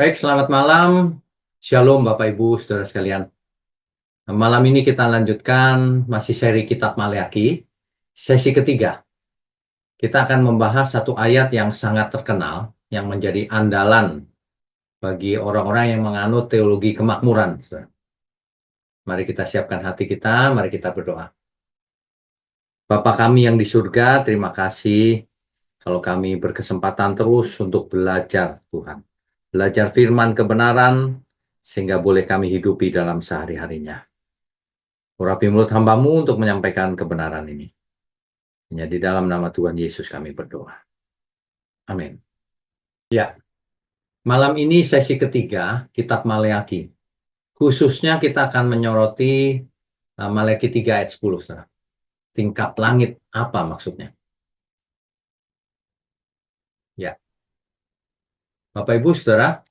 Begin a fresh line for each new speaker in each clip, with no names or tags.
Baik, selamat malam. Shalom Bapak Ibu, Saudara sekalian. Malam ini kita lanjutkan masih seri Kitab Maleakhi, sesi ketiga. Kita akan membahas satu ayat yang sangat terkenal, yang menjadi andalan bagi orang-orang yang menganut teologi kemakmuran. Mari kita siapkan hati kita, mari kita berdoa. Bapa kami yang di surga, terima kasih kalau kami berkesempatan terus untuk belajar Tuhan. Belajar firman kebenaran, sehingga boleh kami hidupi dalam sehari-harinya. Urapi mulut hamba-Mu untuk menyampaikan kebenaran ini. Hanya di dalam nama Tuhan Yesus kami berdoa. Amin. Ya, malam ini sesi ketiga Kitab Maleakhi. Khususnya kita akan menyoroti Maleakhi 3 ayat 10. Saudara. Tingkat langit apa maksudnya? Ya, Bapak Ibu Saudara,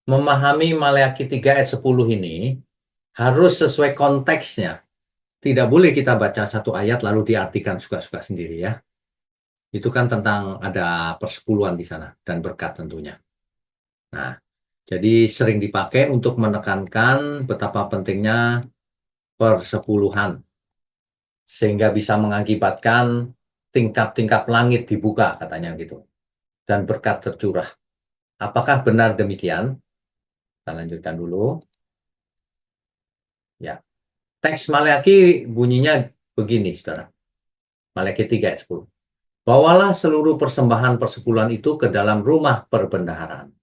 memahami Maleakhi 3 ayat 10 ini harus sesuai konteksnya. Tidak boleh kita baca satu ayat lalu diartikan suka-suka sendiri ya. Itu kan tentang ada persepuluhan di sana dan berkat tentunya. Nah, jadi sering dipakai untuk menekankan betapa pentingnya persepuluhan. Sehingga bisa mengakibatkan tingkap-tingkap langit dibuka katanya gitu. Dan berkat tercurah. Apakah benar demikian? Kita lanjutkan dulu. Ya. Teks Maleakhi bunyinya begini, Saudara. Maleakhi 3 ayat 10. Bawalah seluruh persembahan persepuluhan itu ke dalam rumah perbendaharaan,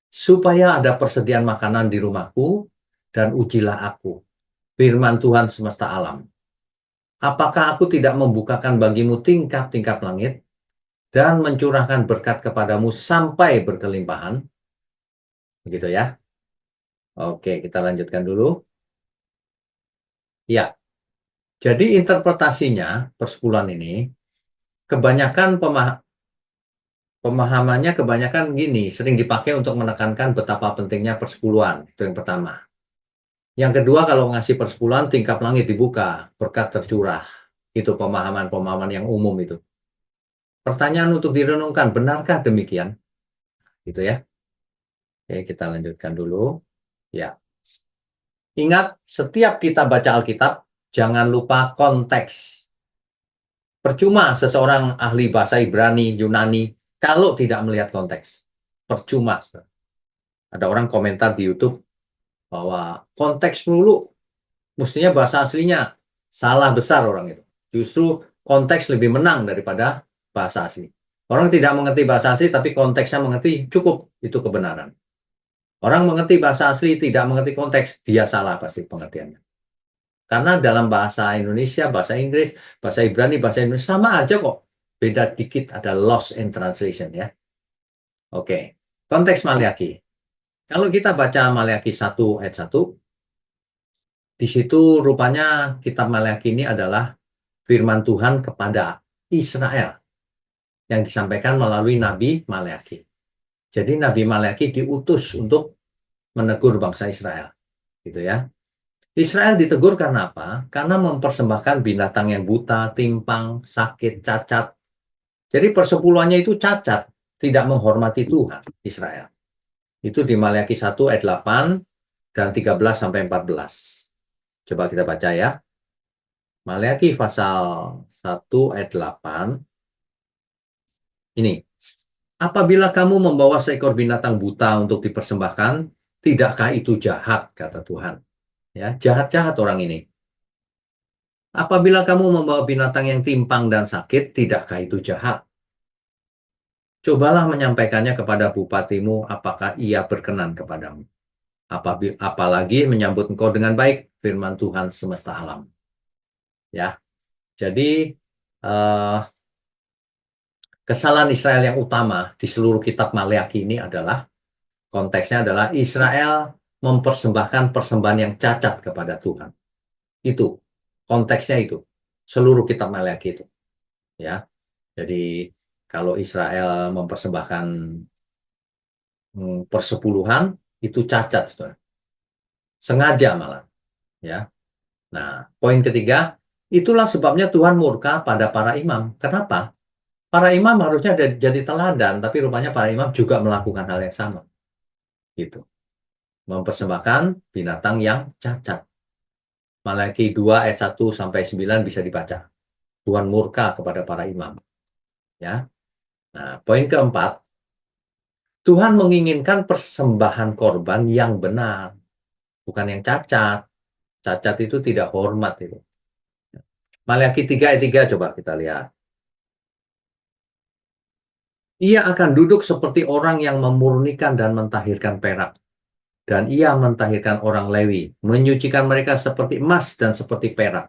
supaya ada persediaan makanan di rumahku, dan ujilah aku, firman Tuhan semesta alam. Apakah aku tidak membukakan bagimu tingkap-tingkap langit, dan mencurahkan berkat kepadamu sampai berkelimpahan? Begitu ya. Oke, kita lanjutkan dulu. Ya, jadi interpretasinya persepuluhan ini, kebanyakan pemahamannya kebanyakan gini, sering dipakai untuk menekankan betapa pentingnya persepuluhan. Itu yang pertama. Yang kedua, kalau ngasih persepuluhan, tingkap langit dibuka, berkat tercurah. Itu pemahaman-pemahaman yang umum itu. Pertanyaan untuk direnungkan, benarkah demikian? Gitu ya. Oke, kita lanjutkan dulu. Ya. Ingat, setiap kita baca Alkitab, jangan lupa konteks. Percuma seseorang ahli bahasa Ibrani, Yunani, kalau tidak melihat konteks. Percuma. Ada orang komentar di YouTube bahwa konteks mulu, mestinya bahasa aslinya. Salah besar orang itu. Justru konteks lebih menang daripada bahasa asli. Orang tidak mengerti bahasa asli, tapi konteksnya mengerti, cukup. Itu kebenaran. Orang mengerti bahasa asli, tidak mengerti konteks, dia salah pasti pengertiannya. Karena dalam bahasa Indonesia, bahasa Inggris, bahasa Ibrani, bahasa Indonesia, sama aja kok. Beda dikit, ada loss in translation ya. Oke, konteks Maleakhi. Kalau kita baca Maleakhi 1 ayat 1, di situ rupanya kitab Maleakhi ini adalah firman Tuhan kepada Israel yang disampaikan melalui Nabi Maleakhi. Jadi Nabi Maleakhi diutus untuk menegur bangsa Israel. Gitu ya. Israel ditegur karena apa? Karena mempersembahkan binatang yang buta, timpang, sakit, cacat. Jadi persepuluhannya itu cacat, tidak menghormati Tuhan, Israel. Itu di Maleakhi 1 ayat 8 dan 13 sampai 14. Coba kita baca ya. Maleakhi pasal 1 ayat 8. Ini. Apabila kamu membawa seekor binatang buta untuk dipersembahkan, tidakkah itu jahat, kata Tuhan. Ya, jahat-jahat orang ini. Apabila kamu membawa binatang yang timpang dan sakit, tidakkah itu jahat? Cobalah menyampaikannya kepada bupatimu, apakah ia berkenan kepadamu. Apalagi menyambut engkau dengan baik, firman Tuhan semesta alam. Ya, jadi kesalahan Israel yang utama di seluruh kitab Maleakhi ini adalah, konteksnya adalah Israel mempersembahkan persembahan yang cacat kepada Tuhan. Itu, konteksnya itu. Seluruh kitab Maleakhi itu. Ya, jadi kalau Israel mempersembahkan persepuluhan, itu cacat, saudara. Sengaja malah. Ya. Nah, poin ketiga, itulah sebabnya Tuhan murka pada para imam. Kenapa? Para imam harusnya jadi teladan, tapi rupanya para imam juga melakukan hal yang sama. Gitu. Mempersembahkan binatang yang cacat. Malaki 2 ayat 1 sampai 9 bisa dibaca. Tuhan murka kepada para imam. Ya. Nah, poin keempat, Tuhan menginginkan persembahan korban yang benar, bukan yang cacat. Cacat itu tidak hormat itu. Malaki 3 ayat 3 coba kita lihat. Ia akan duduk seperti orang yang memurnikan dan mentahirkan perak. Dan ia mentahirkan orang Lewi, menyucikan mereka seperti emas dan seperti perak.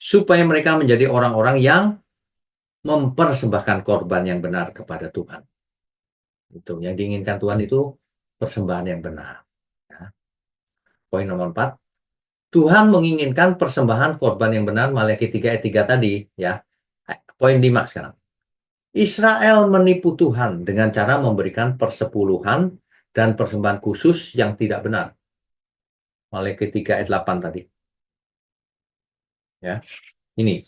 Supaya mereka menjadi orang-orang yang mempersembahkan korban yang benar kepada Tuhan. Itu yang diinginkan Tuhan itu persembahan yang benar. Ya. Poin nomor 4, Tuhan menginginkan persembahan korban yang benar, Malaki 3 ayat 3 tadi. Ya. Poin 5 sekarang. Israel menipu Tuhan dengan cara memberikan persepuluhan dan persembahan khusus yang tidak benar. Malaki 3 ayat 8 tadi. Ya. Ini.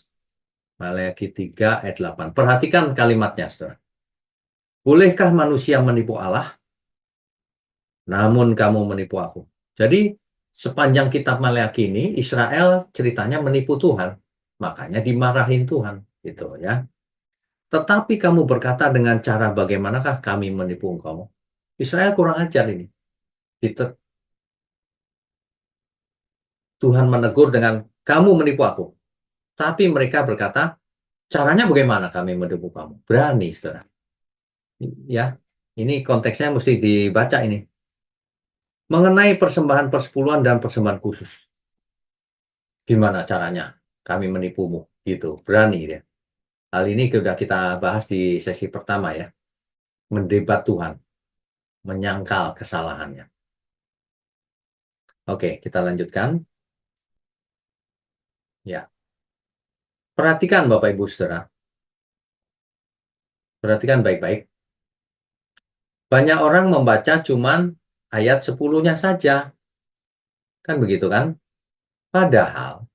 Malaki 3 ayat 8. Perhatikan kalimatnya, saudara. Bolehkah manusia menipu Allah? Namun kamu menipu aku. Jadi, sepanjang kitab Malaki ini, Israel ceritanya menipu Tuhan. Makanya dimarahin Tuhan. Gitu ya. Tetapi kamu berkata dengan cara bagaimanakah kami menipu engkau? Israel kurang ajar ini. Tuhan menegur dengan, kamu menipu aku. Tapi mereka berkata, caranya bagaimana kami menipu kamu? Berani, saudara. Ya, ini konteksnya mesti dibaca ini. Mengenai persembahan persepuluhan dan persembahan khusus. Gimana caranya kami menipumu? Gitu, berani dia. Hal ini sudah kita bahas di sesi pertama ya. Mendebat Tuhan. Menyangkal kesalahannya. Oke, kita lanjutkan. Ya. Perhatikan Bapak Ibu Saudara. Perhatikan baik-baik. Banyak orang membaca cuman ayat 10-nya saja. Kan begitu kan? Padahal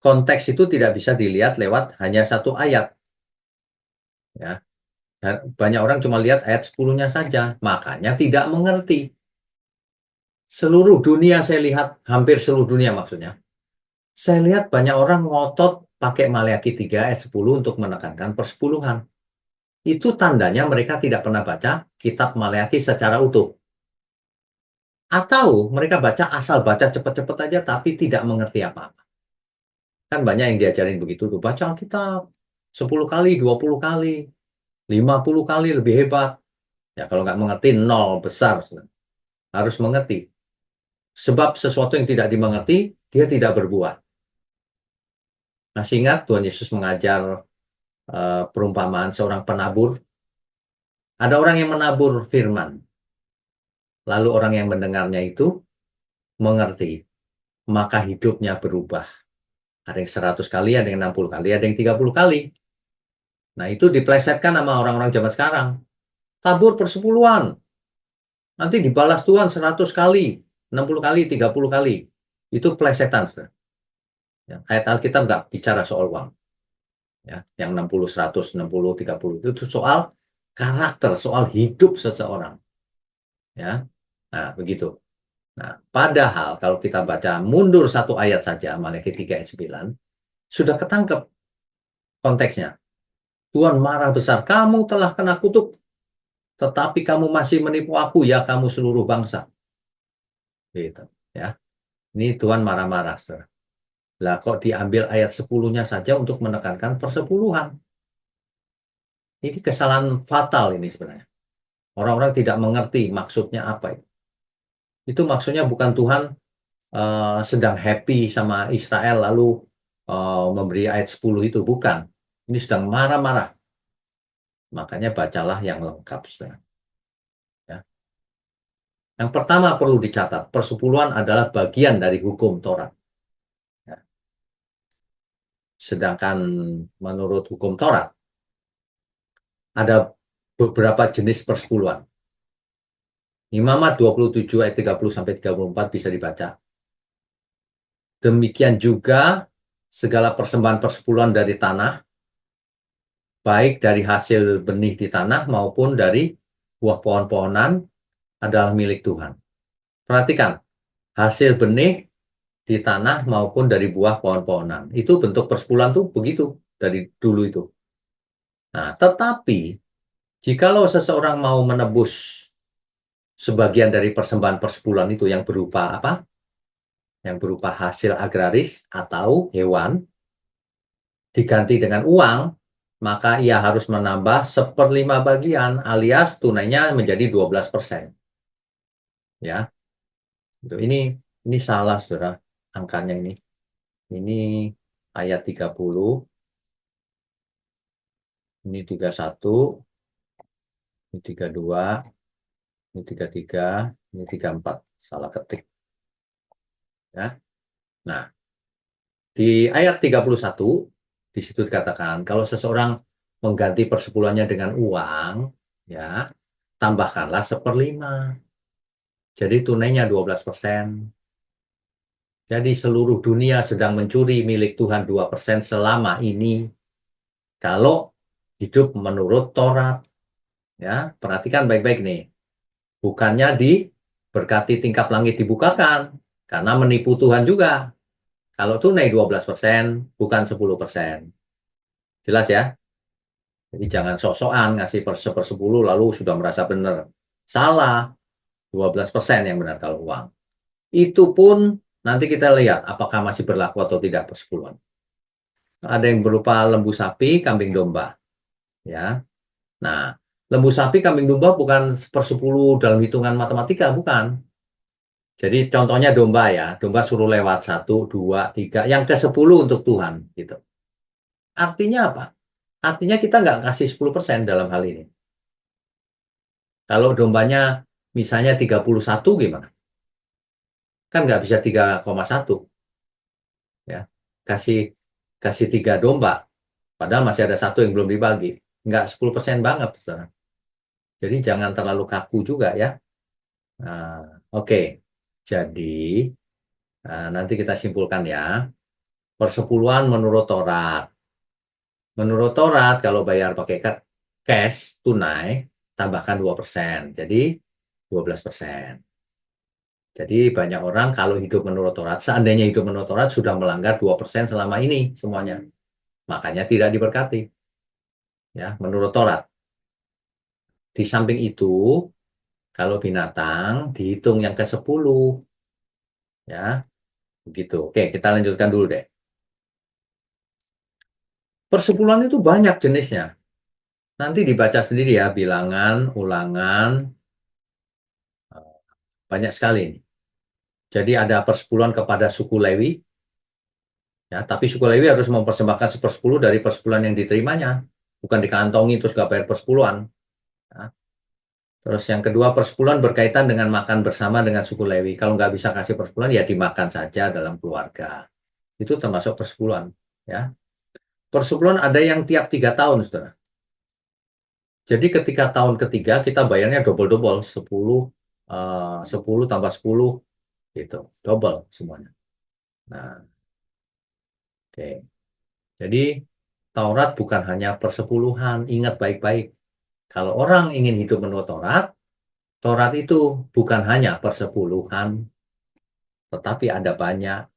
konteks itu tidak bisa dilihat lewat hanya satu ayat. Ya. Dan banyak orang cuma lihat ayat 10-nya saja. Makanya tidak mengerti. Seluruh dunia saya lihat, hampir seluruh dunia maksudnya. Saya lihat banyak orang ngotot pakai Maleakhi 3 ayat 10 untuk menekankan persepuluhan. Itu tandanya mereka tidak pernah baca kitab Maleakhi secara utuh. Atau mereka baca asal baca cepat-cepat aja tapi tidak mengerti apa-apa. Kan banyak yang diajarin begitu tuh. Baca Alkitab 10 kali, 20 kali, 50 kali lebih hebat. Ya kalau nggak mengerti, nol besar. Harus mengerti. Sebab sesuatu yang tidak dimengerti, dia tidak berbuah. Masih ingat Tuhan Yesus mengajar perumpamaan seorang penabur? Ada orang yang menabur firman. Lalu orang yang mendengarnya itu mengerti. Maka hidupnya berubah. Ada yang 100 kali, ada yang 60 kali, ada yang 30 kali. Nah itu diplesetkan sama orang-orang zaman sekarang. Tabur persepuluhan. Nanti dibalas Tuhan 100 kali, 60 kali, 30 kali. Itu plesetan. Ya, ayat Alkitab nggak bicara soal uang. Ya, yang 60, 100, 60, 30 itu soal karakter, soal hidup seseorang. Ya, nah begitu. Nah, padahal kalau kita baca mundur satu ayat saja, Maleakhi 3 ayat 9, sudah ketangkep konteksnya. Tuhan marah besar, kamu telah kena kutuk, tetapi kamu masih menipu aku, ya kamu seluruh bangsa. Gitu, ya. Ini Tuhan marah-marah, saudara. Lah kok diambil ayat 10-nya saja untuk menekankan persepuluhan. Ini kesalahan fatal ini sebenarnya. Orang-orang tidak mengerti maksudnya apa itu. Itu maksudnya bukan Tuhan sedang happy sama Israel lalu memberi ayat 10 itu. Bukan. Ini sedang marah-marah. Makanya bacalah yang lengkap, saudara. Ya. Yang pertama perlu dicatat, persepuluhan adalah bagian dari hukum Taurat. Ya. Sedangkan menurut hukum Taurat, ada beberapa jenis persepuluhan. Imamat 27 ayat 30 sampai 34 bisa dibaca. Demikian juga segala persembahan persepuluhan dari tanah, baik dari hasil benih di tanah maupun dari buah pohon-pohonan adalah milik Tuhan. Perhatikan, hasil benih di tanah maupun dari buah pohon-pohonan. Itu bentuk persepuluhan tuh begitu dari dulu itu. Nah, tetapi jikalau seseorang mau menebus sebagian dari persembahan persepuluhan itu yang berupa apa? Yang berupa hasil agraris atau hewan, diganti dengan uang, maka ia harus menambah 1/5 bagian alias tunainya menjadi 12%. Ya, ini salah, saudara, angkanya ini. Ini ayat 30, ini 31, ini 32, ini 33, ini 34. Salah ketik. Ya. Nah, di ayat 31, di situ dikatakan, kalau seseorang mengganti persepuluhannya dengan uang, ya, tambahkanlah 1/5. Jadi tunainya 12%. Jadi seluruh dunia sedang mencuri milik Tuhan 2% selama ini. Kalau hidup menurut Taurat. Ya, perhatikan baik-baik nih. Bukannya diberkati tingkap langit dibukakan, karena menipu Tuhan juga. Kalau tunai 12%, bukan 10%. Jelas ya? Jadi jangan sok-sokan ngasih sepersepuluh lalu sudah merasa benar. Salah, 12% yang benar kalau uang. Itu pun nanti kita lihat apakah masih berlaku atau tidak persepuluhan. Ada yang berupa lembu sapi, kambing domba. Ya. Nah, lembu sapi, kambing domba bukan 1/10 dalam hitungan matematika, bukan. Jadi contohnya domba ya, domba suruh lewat 1, 2, 3, yang ke-10 untuk Tuhan. Gitu. Artinya apa? Artinya kita nggak kasih 10% dalam hal ini. Kalau dombanya misalnya 31 gimana? Kan nggak bisa 3,1. Ya. Kasih 3 domba, padahal masih ada 1 yang belum dibagi. Nggak 10% banget, saudara. Jadi jangan terlalu kaku juga ya. Nah, oke. Jadi nanti kita simpulkan ya. Persepuluhan menurut Taurat. Menurut Taurat kalau bayar pakai cash tunai tambahkan 2%. Jadi 12%. Jadi banyak orang kalau hidup menurut Taurat, seandainya hidup menurut Taurat sudah melanggar 2% selama ini semuanya. Makanya tidak diberkati. Ya, menurut Taurat. Di samping itu, kalau binatang dihitung yang ke-10. Ya, begitu. Oke, kita lanjutkan dulu deh. Persepuluhan itu banyak jenisnya. Nanti dibaca sendiri ya, bilangan, ulangan, banyak sekali ini. Jadi ada persepuluhan kepada suku Lewi, ya, tapi suku Lewi harus mempersembahkan 1/10 dari persepuluhan yang diterimanya, bukan dikantongi terus gak bayar persepuluhan. Ya. Terus yang kedua, persepuluhan berkaitan dengan makan bersama dengan suku Lewi. Kalau nggak bisa kasih persepuluhan, ya dimakan saja dalam keluarga. Itu termasuk persepuluhan. Ya. Persepuluhan ada yang tiap 3 tahun, saudara. Jadi ketika tahun ketiga kita bayarnya double-double, 10 tambah 10, gitu, double semuanya. Nah, oke. Jadi Taurat bukan hanya persepuluhan, ingat baik-baik. Kalau orang ingin hidup menurut Taurat, Taurat itu bukan hanya persepuluhan, tetapi ada banyak,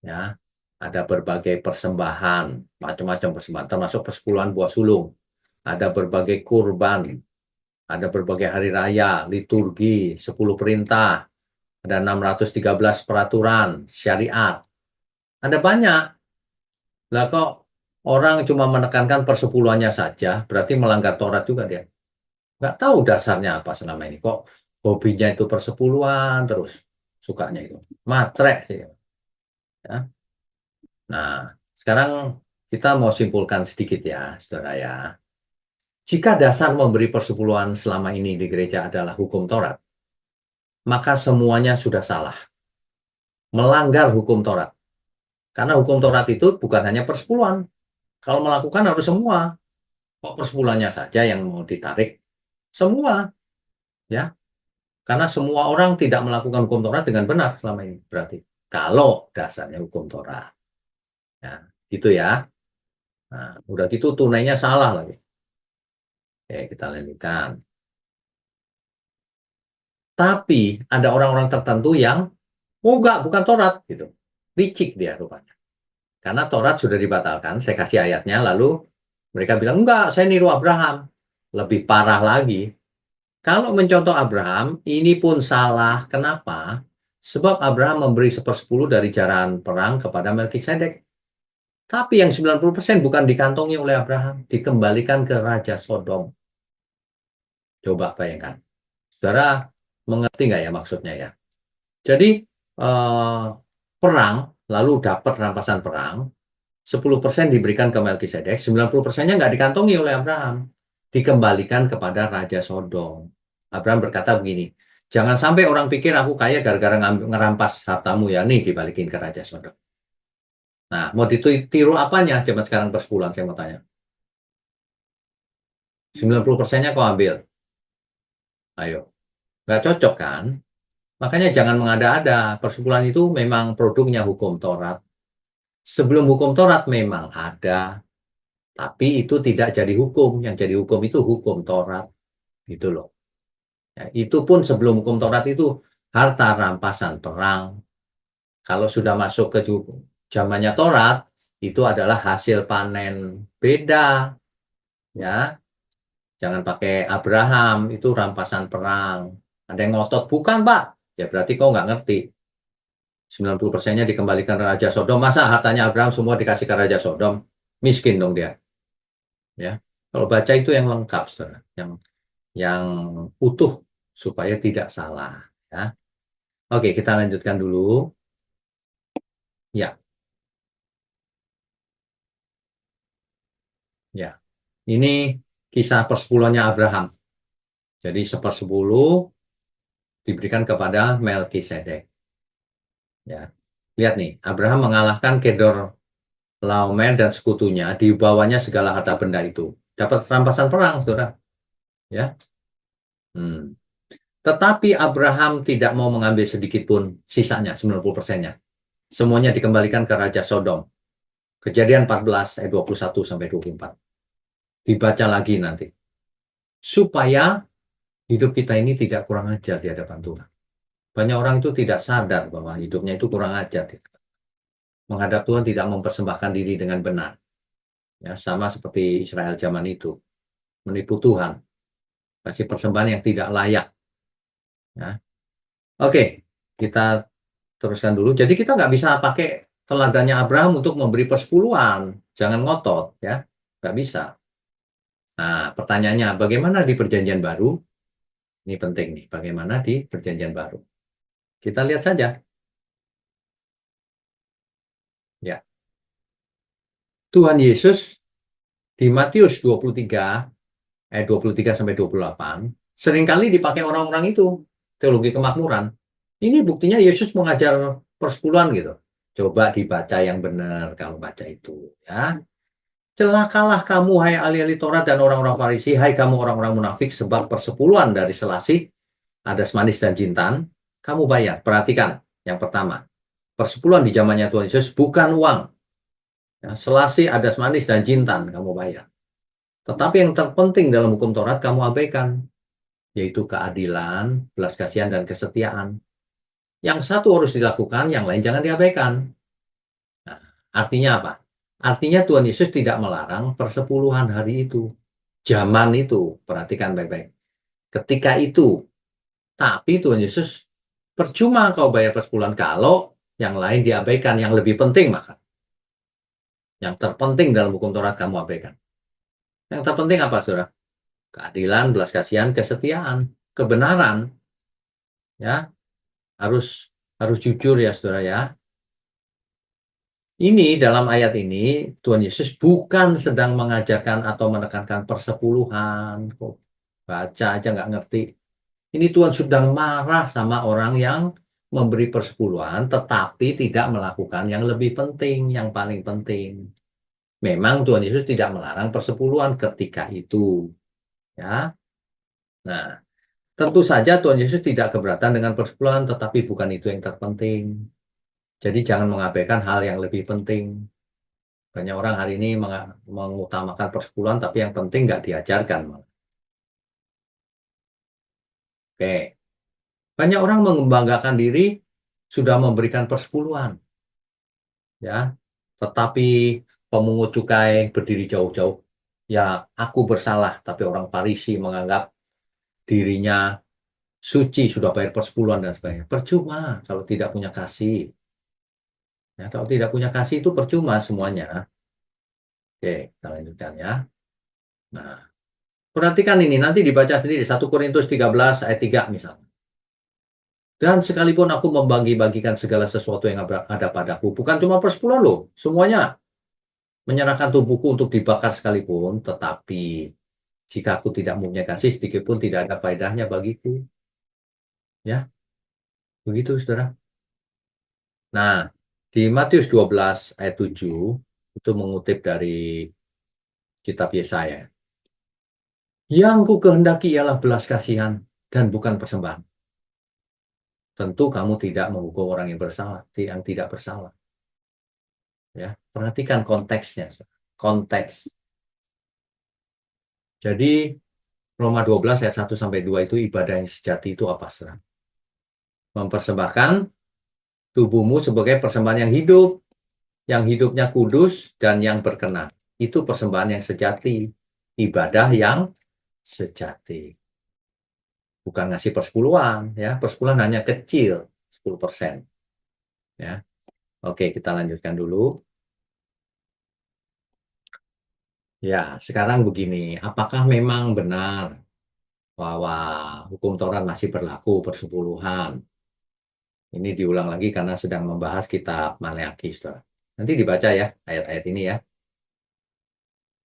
ya, ada berbagai persembahan, macam-macam persembahan, termasuk persepuluhan buah sulung, ada berbagai kurban, ada berbagai hari raya, liturgi, 10 perintah, ada 613 peraturan, syariat, ada banyak. Lah kok orang cuma menekankan persepuluhannya saja, berarti melanggar Taurat juga dia. Nggak tahu dasarnya apa selama ini. Kok hobinya itu persepuluhan terus, sukanya itu. Matre sih. Ya. Nah, sekarang kita mau simpulkan sedikit ya, saudara ya. Jika dasar memberi persepuluhan selama ini di gereja adalah hukum Taurat, maka semuanya sudah salah. Melanggar hukum Taurat. Karena hukum Taurat itu bukan hanya persepuluhan. Kalau melakukan harus semua. Kok persepuluhannya saja yang mau ditarik? Semua. Ya. Karena semua orang tidak melakukan hukum Taurat dengan benar selama ini. Berarti. Kalau dasarnya hukum Taurat. Ya, gitu ya. Nah, udah gitu tunainya salah lagi. Oke, kita lanjutkan. Tapi ada orang-orang tertentu yang, oh enggak, bukan Taurat, gitu. Licik dia rupanya. Karena Taurat sudah dibatalkan, saya kasih ayatnya, lalu mereka bilang, enggak, saya niru Abraham. Lebih parah lagi, kalau mencontoh Abraham, ini pun salah. Kenapa? Sebab Abraham memberi 1/10 dari jaran perang kepada Melkisedek. Tapi yang 90% bukan dikantongi oleh Abraham, dikembalikan ke Raja Sodom. Coba bayangkan. Saudara mengerti nggak ya maksudnya ya? Jadi perang, lalu dapat rampasan perang, 10% diberikan ke Melkisedek, 90%-nya nggak dikantongi oleh Abraham, dikembalikan kepada Raja Sodom. Abraham berkata begini, jangan sampai orang pikir aku kaya gara-gara ngerampas hartamu ya, nih dibalikin ke Raja Sodom. Nah, mau ditiru apanya zaman sekarang persepuluhan, saya mau tanya. 90%-nya kau ambil. Ayo, nggak cocok kan? Makanya jangan mengada-ada. Persepuluhan itu memang produknya hukum Taurat. Sebelum hukum Taurat memang ada, tapi itu tidak jadi hukum. Yang jadi hukum itu hukum Taurat. Gitu loh. Ya, itu pun sebelum hukum Taurat itu harta rampasan perang. Kalau sudah masuk ke zamannya Taurat, itu adalah hasil panen. Beda. Ya, jangan pakai Abraham, itu rampasan perang. Ada yang ngotot, bukan Pak. Ya berarti kau nggak ngerti. 90%-nya dikembalikan ke Raja Sodom. Masa hartanya Abraham semua dikasih ke Raja Sodom? Miskin dong dia. Ya, kalau baca itu yang lengkap, saudara. Yang utuh supaya tidak salah. Ya. Oke, kita lanjutkan dulu. Ya, ya. Ini kisah persepuluhannya Abraham. Jadi 1/10 diberikan kepada Melkisedek. Ya. Lihat nih, Abraham mengalahkan Kedor Laomer dan sekutunya, dibawanya segala harta benda itu. Dapat rampasan perang, saudara. Ya. Hmm. Tetapi Abraham tidak mau mengambil sedikit pun sisanya, 90%-nya. Semuanya dikembalikan ke Raja Sodom. Kejadian 14 ayat 21 sampai 24. Dibaca lagi nanti. Supaya hidup kita ini tidak kurang ajar di hadapan Tuhan. Banyak orang itu tidak sadar bahwa hidupnya itu kurang ajar. Menghadap Tuhan tidak mempersembahkan diri dengan benar. Ya, sama seperti Israel zaman itu. Menipu Tuhan. Kasih persembahan yang tidak layak. Ya. Oke, kita teruskan dulu. Jadi kita nggak bisa pakai teladannya Abraham untuk memberi persepuluhan. Jangan ngotot, ya. Nggak bisa. Nah, pertanyaannya, bagaimana di perjanjian baru? Ini penting nih, bagaimana di perjanjian baru? Kita lihat saja. Ya, Tuhan Yesus di Matius 23, ayat 23 sampai 28, seringkali dipakai orang-orang itu, teologi kemakmuran. Ini buktinya Yesus mengajar persepuluhan gitu. Coba dibaca yang benar kalau baca itu, ya. Celakalah kamu, hai ahli-ahli Taurat dan orang-orang Farisi, hai kamu orang-orang munafik, sebab persepuluhan dari selasih, adas manis dan jintan, kamu bayar. Perhatikan, yang pertama, persepuluhan di zamannya Tuhan Yesus bukan uang. Ya, selasih, adas manis dan jintan kamu bayar. Tetapi yang terpenting dalam hukum Taurat kamu abaikan, yaitu keadilan, belas kasihan, dan kesetiaan. Yang satu harus dilakukan, yang lain jangan diabaikan. Nah, artinya apa? Artinya Tuhan Yesus tidak melarang persepuluhan hari itu. Zaman itu, perhatikan baik-baik. Ketika itu, tapi Tuhan Yesus, percuma kau bayar persepuluhan kalau yang lain diabaikan, yang lebih penting maka. Yang terpenting dalam hukum Taurat kamu abaikan. Yang terpenting apa, saudara? Keadilan, belas kasihan, kesetiaan, kebenaran. Ya, harus harus jujur ya, saudara ya. Ini dalam ayat ini Tuhan Yesus bukan sedang mengajarkan atau menekankan persepuluhan. Kok baca aja nggak ngerti. Ini Tuhan sedang marah sama orang yang memberi persepuluhan tetapi tidak melakukan yang lebih penting, yang paling penting. Memang Tuhan Yesus tidak melarang persepuluhan ketika itu, ya. Nah, tentu saja Tuhan Yesus tidak keberatan dengan persepuluhan, tetapi bukan itu yang terpenting. Jadi jangan mengabaikan hal yang lebih penting. Banyak orang hari ini mengutamakan persepuluhan, tapi yang penting nggak diajarkan. Oke, Banyak orang membanggakan diri sudah memberikan persepuluhan, ya. Tetapi pemungut cukai berdiri jauh-jauh. Ya, aku bersalah, tapi orang Farisi menganggap dirinya suci, sudah bayar persepuluhan dan sebagainya. Percuma kalau tidak punya kasih. Ya, kalau tidak punya kasih itu percuma semuanya. Oke, kita lanjutkan ya. Nah, perhatikan ini, nanti dibaca sendiri. 1 Korintus 13 ayat 3 misalnya. Dan sekalipun aku membagi-bagikan segala sesuatu yang ada padaku, bukan cuma persepuluhan loh, semuanya. Menyerahkan tubuhku untuk dibakar sekalipun, tetapi jika aku tidak mempunyai kasih, sedikit pun tidak ada faedahnya bagiku. Ya, begitu saudara. Nah, di Matius 12 ayat 7, itu mengutip dari kitab Yesaya. Yang ku kehendaki ialah belas kasihan dan bukan persembahan. Tentu kamu tidak menghukum orang yang bersalah, yang tidak bersalah. Ya, perhatikan konteksnya. Konteks. Jadi Roma 12 ayat 1 sampai 2 itu ibadah yang sejati itu apa, saudara? Mempersembahkan tubuhmu sebagai persembahan yang hidup, yang hidupnya kudus dan yang berkenan. Itu persembahan yang sejati, ibadah yang sejati. Bukan ngasih persepuluhan, ya. Persepuluhan hanya kecil, 10%. Ya. Oke, kita lanjutkan dulu. Ya, sekarang begini, apakah memang benar bahwa hukum Taurat masih berlaku persepuluhan? Ini diulang lagi karena sedang membahas kitab Maleakhi, saudara. Nanti dibaca ya, ayat-ayat ini ya.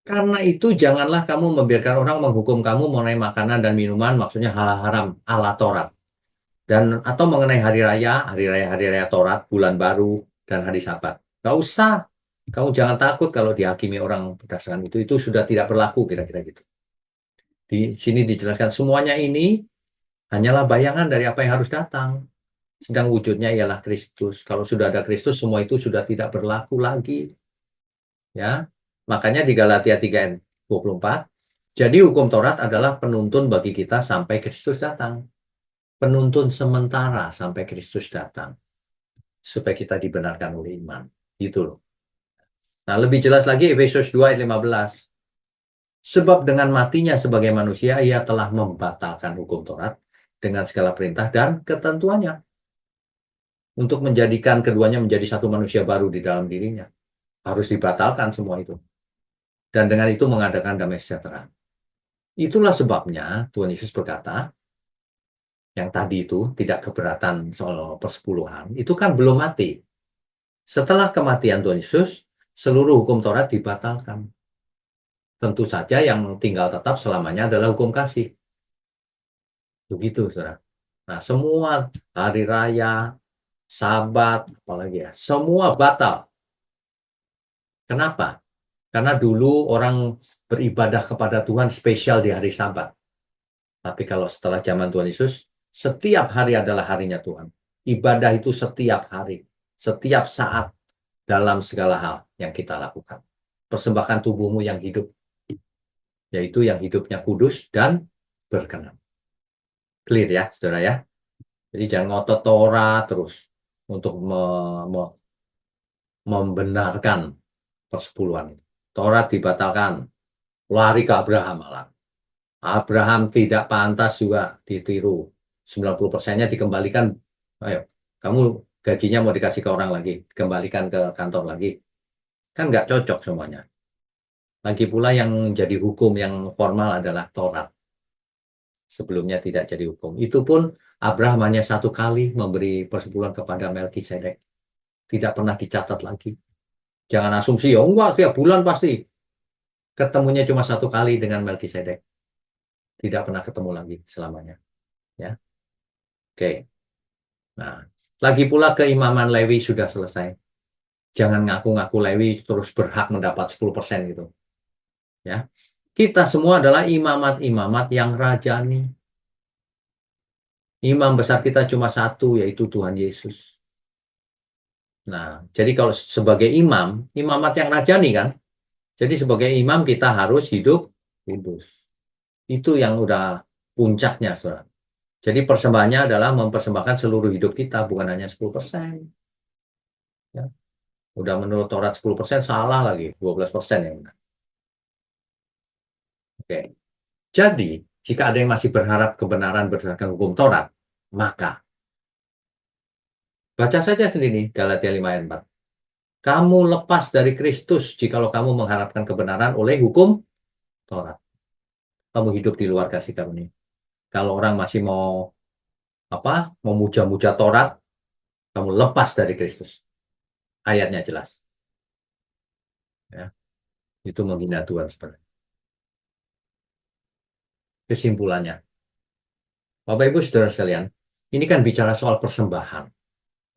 Karena itu janganlah kamu membiarkan orang menghukum kamu mengenai makanan dan minuman, maksudnya hal haram ala Taurat. Dan atau mengenai hari raya Taurat, bulan baru, dan hari Sabat. Gak usah. Kamu jangan takut kalau dihakimi orang berdasarkan itu sudah tidak berlaku, kira-kira gitu. Di sini dijelaskan semuanya ini hanyalah bayangan dari apa yang harus datang. Sedang wujudnya ialah Kristus. Kalau sudah ada Kristus, semua itu sudah tidak berlaku lagi. Ya, makanya di Galatia 3 ayat 24, jadi hukum Taurat adalah penuntun bagi kita sampai Kristus datang. Penuntun sementara sampai Kristus datang. Supaya kita dibenarkan oleh iman. Gitu loh. Nah, lebih jelas lagi Efesus 2 ayat 15. Sebab dengan matinya sebagai manusia, ia telah membatalkan hukum Taurat dengan segala perintah dan ketentuannya. Untuk menjadikan keduanya menjadi satu manusia baru di dalam dirinya. Harus dibatalkan semua itu. Dan dengan itu mengadakan damai sejahtera. Itulah sebabnya Tuhan Yesus berkata, yang tadi itu tidak keberatan soal persepuluhan, itu kan belum mati. Setelah kematian Tuhan Yesus, seluruh hukum Taurat dibatalkan. Tentu saja yang tinggal tetap selamanya adalah hukum kasih. Begitu, saudara. Nah, semua hari raya, Sabat, apalagi ya, semua batal. Kenapa? Karena dulu orang beribadah kepada Tuhan spesial di hari Sabat. Tapi kalau setelah zaman Tuhan Yesus, setiap hari adalah harinya Tuhan. Ibadah itu setiap hari, setiap saat dalam segala hal yang kita lakukan. Persembahkan tubuhmu yang hidup, yaitu yang hidupnya kudus dan berkenan. Clear ya, saudara ya? Jadi jangan ngotot Torah terus untuk membenarkan persepuluhan. Taurat dibatalkan, lari ke Abraham malah. Abraham tidak pantas juga ditiru. 90%-nya dikembalikan. Ayo, kamu gajinya mau dikasih ke orang lagi, kembalikan ke kantor lagi. Kan nggak cocok semuanya. Lagi pula yang jadi hukum yang formal adalah Taurat. Sebelumnya tidak jadi hukum. Itu pun Abraham hanya 1 kali memberi persepuluhan kepada Melkisedek. Tidak pernah dicatat lagi. Jangan asumsi, ya enggak, tiap bulan pasti. Ketemunya cuma 1 kali dengan Melkisedek. Tidak pernah ketemu lagi selamanya. Ya, oke. Nah, lagi pula keimaman Lewi sudah selesai. Jangan ngaku-ngaku Lewi terus berhak mendapat 10% gitu. Ya. Kita semua adalah imamat-imamat yang rajani. Imam besar kita cuma satu, yaitu Tuhan Yesus. Nah, jadi kalau sebagai imam, imamat yang rajani kan? Jadi sebagai imam kita harus hidup kudus. Itu yang udah puncaknya, saudara. Jadi persembahannya adalah mempersembahkan seluruh hidup kita, bukan hanya 10%. Ya. Udah menurut Taurat 10% salah lagi, 12% yang benar. Oke. Jadi, jika ada yang masih berharap kebenaran berdasarkan hukum Taurat, maka baca saja sendiri Galatia 5 ayat 4. Kamu lepas dari Kristus jikalau kamu mengharapkan kebenaran oleh hukum Taurat. Kamu hidup di luar kasih karunia. Kalau orang masih mau memuja-muja Taurat, kamu lepas dari Kristus. Ayatnya jelas. Ya, itu menghina Tuhan sebenarnya. Kesimpulannya, Bapak Ibu Saudara sekalian, ini kan bicara soal persembahan.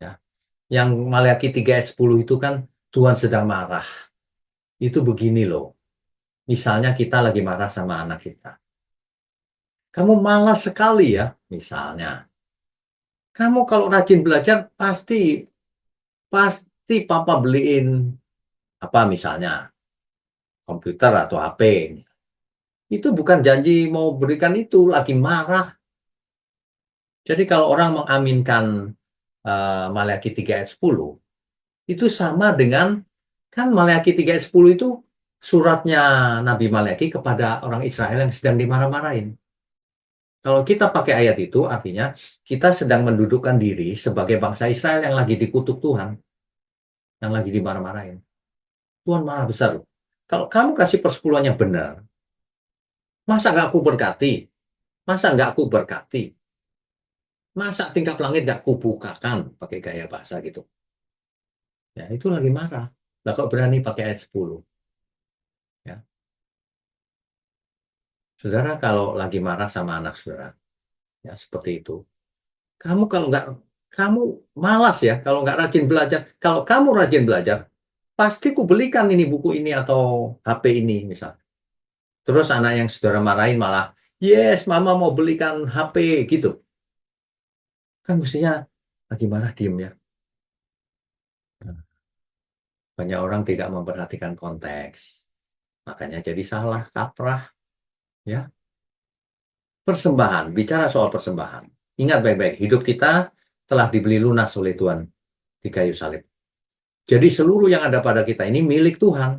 Ya. Yang Maleakhi 3 ayat 10 itu kan Tuhan sedang marah. Itu begini loh. Misalnya kita lagi marah sama anak kita. Kamu malas sekali ya, misalnya. Kamu kalau rajin belajar pasti pasti papa beliin apa misalnya komputer atau HP. Itu bukan janji mau berikan itu, lagi marah. Jadi kalau orang mengaminkan Maleakhi 3 ayat 10, itu sama dengan kan Maleakhi 3 ayat 10 itu suratnya Nabi Maleakhi kepada orang Israel yang sedang dimarah-marahin. Kalau kita pakai ayat itu, artinya kita sedang mendudukkan diri sebagai bangsa Israel yang lagi dikutuk Tuhan, yang lagi dimarah-marahin. Tuhan marah besar loh. Kalau kamu kasih persepuluhannya benar, masa nggak aku berkati? Masa nggak aku berkati? Masa tingkap langit nggak kubukakan? Pakai gaya bahasa gitu. Ya, itu lagi marah. Lah kok berani pakai ayat 10? Ya. Saudara kalau lagi marah sama anak saudara, ya seperti itu. Kamu kalau nggak, kamu malas ya kalau nggak rajin belajar. Kalau kamu rajin belajar, pasti ku belikan ini buku ini atau HP ini misal. Terus anak yang saudara marahin malah, yes mama mau belikan HP gitu. Kan mestinya lagi marah diem ya. Nah, banyak orang tidak memperhatikan konteks. Makanya jadi salah kaprah ya. Persembahan, bicara soal persembahan. Ingat baik-baik, hidup kita telah dibeli lunas oleh Tuhan di kayu salib. Jadi seluruh yang ada pada kita ini milik Tuhan.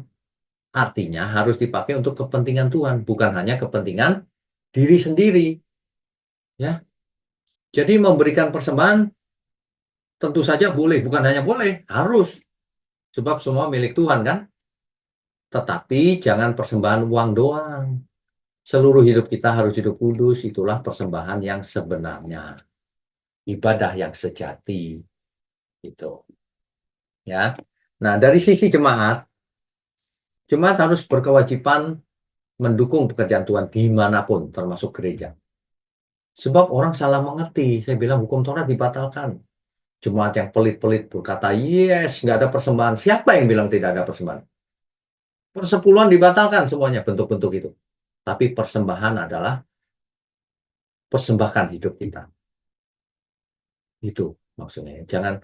Artinya harus dipakai untuk kepentingan Tuhan, bukan hanya kepentingan diri sendiri. Ya, jadi memberikan persembahan tentu saja boleh, bukan hanya boleh, harus. Sebab semua milik Tuhan kan. Tetapi jangan persembahan uang doang. Seluruh hidup kita harus hidup kudus, itulah persembahan yang sebenarnya. Ibadah yang sejati. Itu. Ya. Nah, dari sisi jemaat, jemaat harus berkewajiban mendukung pekerjaan Tuhan dimanapun, termasuk gereja. Sebab orang salah mengerti. Saya bilang hukum Taurat dibatalkan. Jemaat yang pelit-pelit berkata, yes, nggak ada persembahan. Siapa yang bilang tidak ada persembahan? Persepuluhan dibatalkan semuanya, bentuk-bentuk itu. Tapi persembahan adalah persembahkan hidup kita. Itu maksudnya. Jangan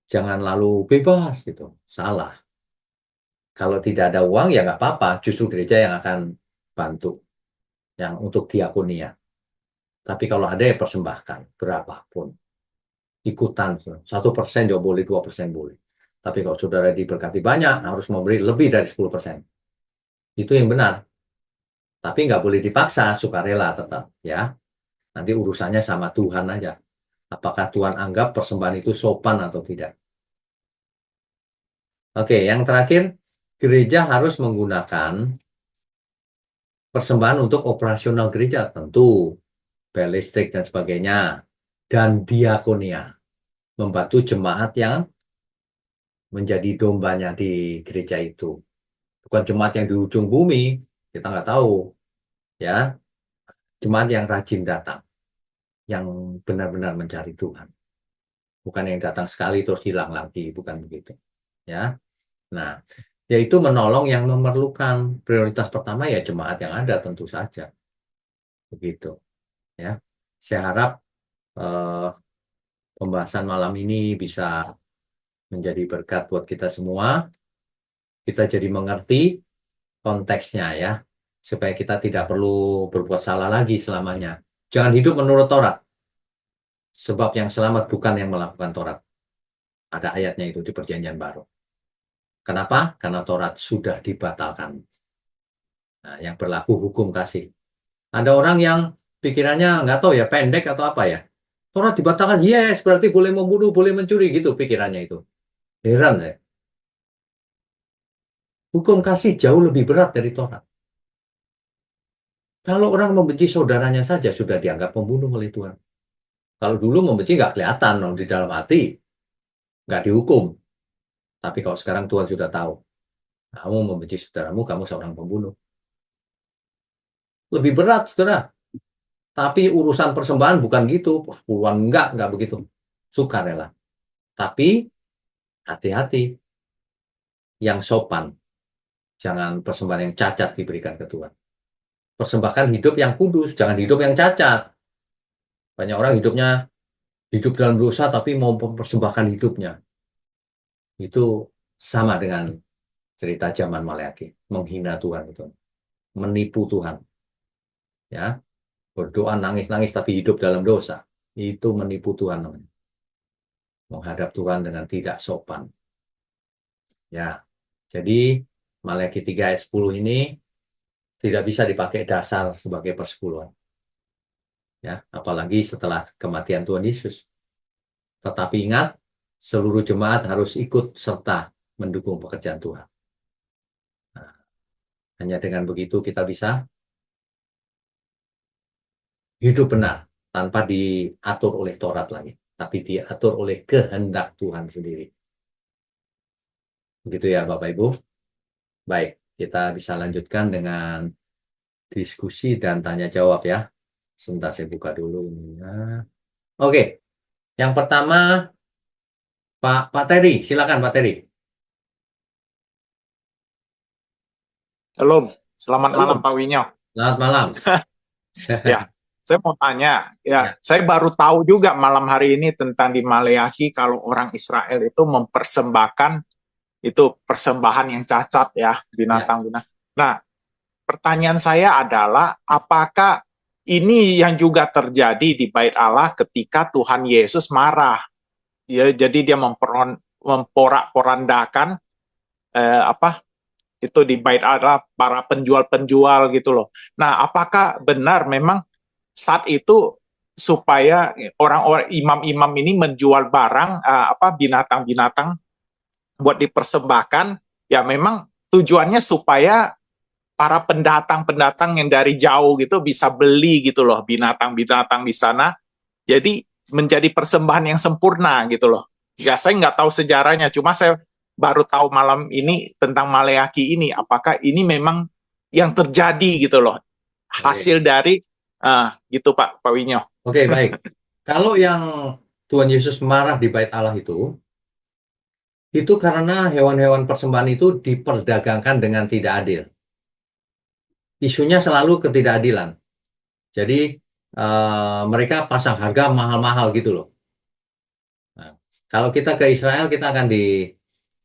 jangan lalu bebas gitu. Salah. Kalau tidak ada uang ya nggak apa-apa. Justru gereja yang akan bantu. Yang untuk diakonia. Tapi kalau ada ya persembahkan. Berapapun. Ikutan. 1% juga boleh, 2% boleh. Tapi kalau saudara diberkati banyak, harus memberi lebih dari 10%. Itu yang benar. Tapi nggak boleh dipaksa, sukarela tetap. Ya. Nanti urusannya sama Tuhan aja. Apakah Tuhan anggap persembahan itu sopan atau tidak? Oke, yang terakhir, gereja harus menggunakan persembahan untuk operasional gereja, tentu, bel listrik dan sebagainya, dan diakonia, membantu jemaat yang menjadi dombanya di gereja itu. Bukan jemaat yang di ujung bumi, kita nggak tahu, ya, jemaat yang rajin datang, yang benar-benar mencari Tuhan. Bukan yang datang sekali terus hilang lagi, bukan begitu. Ya, nah, yaitu menolong yang memerlukan. Prioritas pertama ya jemaat yang ada tentu saja. Begitu, ya. Saya harap eh, pembahasan malam ini bisa menjadi berkat buat kita semua. Kita jadi mengerti konteksnya ya, supaya kita tidak perlu berbuat salah lagi selamanya. Jangan hidup menurut Taurat. Sebab yang selamat bukan yang melakukan Taurat. Ada ayatnya itu di Perjanjian Baru. Kenapa? Karena Taurat sudah dibatalkan. Nah, yang berlaku hukum kasih. Ada orang yang pikirannya nggak tahu ya, pendek atau apa ya. Taurat dibatalkan, yes, berarti boleh membunuh, boleh mencuri, gitu pikirannya itu. Heran ya. Hukum kasih jauh lebih berat dari Taurat. Kalau orang membenci saudaranya saja sudah dianggap pembunuh oleh Tuhan. Kalau dulu membenci nggak kelihatan di dalam hati, nggak dihukum. Tapi kalau sekarang Tuhan sudah tahu, kamu membenci saudaramu, kamu seorang pembunuh. Lebih berat, saudara. Tapi urusan persembahan bukan gitu. Puluhan enggak begitu. Sukarela. Tapi hati-hati. Yang sopan. Jangan persembahan yang cacat diberikan ke Tuhan. Persembahkan hidup yang kudus. Jangan hidup yang cacat. Banyak orang hidupnya hidup dalam dosa tapi mau mempersembahkan hidupnya. Itu sama dengan cerita zaman Maleakhi. Menghina Tuhan itu. Menipu Tuhan. Ya, berdoa nangis-nangis tapi hidup dalam dosa. Itu menipu Tuhan namanya. Menghadap Tuhan dengan tidak sopan. Ya, jadi Maleakhi 3 ayat 10 ini tidak bisa dipakai dasar sebagai persepuluhan. Ya, apalagi setelah kematian Tuhan Yesus. Tetapi ingat, seluruh jemaat harus ikut serta mendukung pekerjaan Tuhan. Nah, hanya dengan begitu kita bisa hidup benar tanpa diatur oleh Taurat lagi, tapi diatur oleh kehendak Tuhan sendiri. Begitu ya Bapak Ibu. Baik, kita bisa lanjutkan dengan diskusi dan tanya jawab ya. Sebentar saya buka dulu ininya. Oke, yang pertama Pak Terry, silakan Pak Terry.
Halo, selamat
Halo,
malam Pak Winyo.
selamat malam.
Ya, saya mau tanya,
Ya,
saya baru tahu juga malam hari ini tentang di Maleakhi kalau orang Israel itu mempersembahkan itu persembahan yang cacat ya,
ya.
binatang-binatang. Nah, pertanyaan saya adalah apakah ini yang juga terjadi di Bait Allah ketika Tuhan Yesus marah? Ya, jadi dia memporak-porandakan apa itu di bait Allah para penjual-penjual gitu loh. Nah, apakah benar memang saat itu supaya orang-orang imam-imam ini menjual barang apa binatang-binatang buat dipersembahkan ya memang tujuannya supaya para pendatang-pendatang yang dari jauh gitu bisa beli gitu loh binatang-binatang di sana. Jadi menjadi persembahan yang sempurna gitu loh. Ya saya nggak tahu sejarahnya, cuma saya baru tahu malam ini tentang Maleakhi ini. Apakah ini memang yang terjadi gitu loh,
Oke,
hasil dari gitu Pak Winyo.
oke, baik. Kalau yang Tuhan Yesus marah di bait Allah itu karena hewan-hewan persembahan itu diperdagangkan dengan tidak adil. Isunya selalu ketidakadilan. Jadi mereka pasang harga mahal-mahal gitu loh. Nah, kalau kita ke Israel, kita akan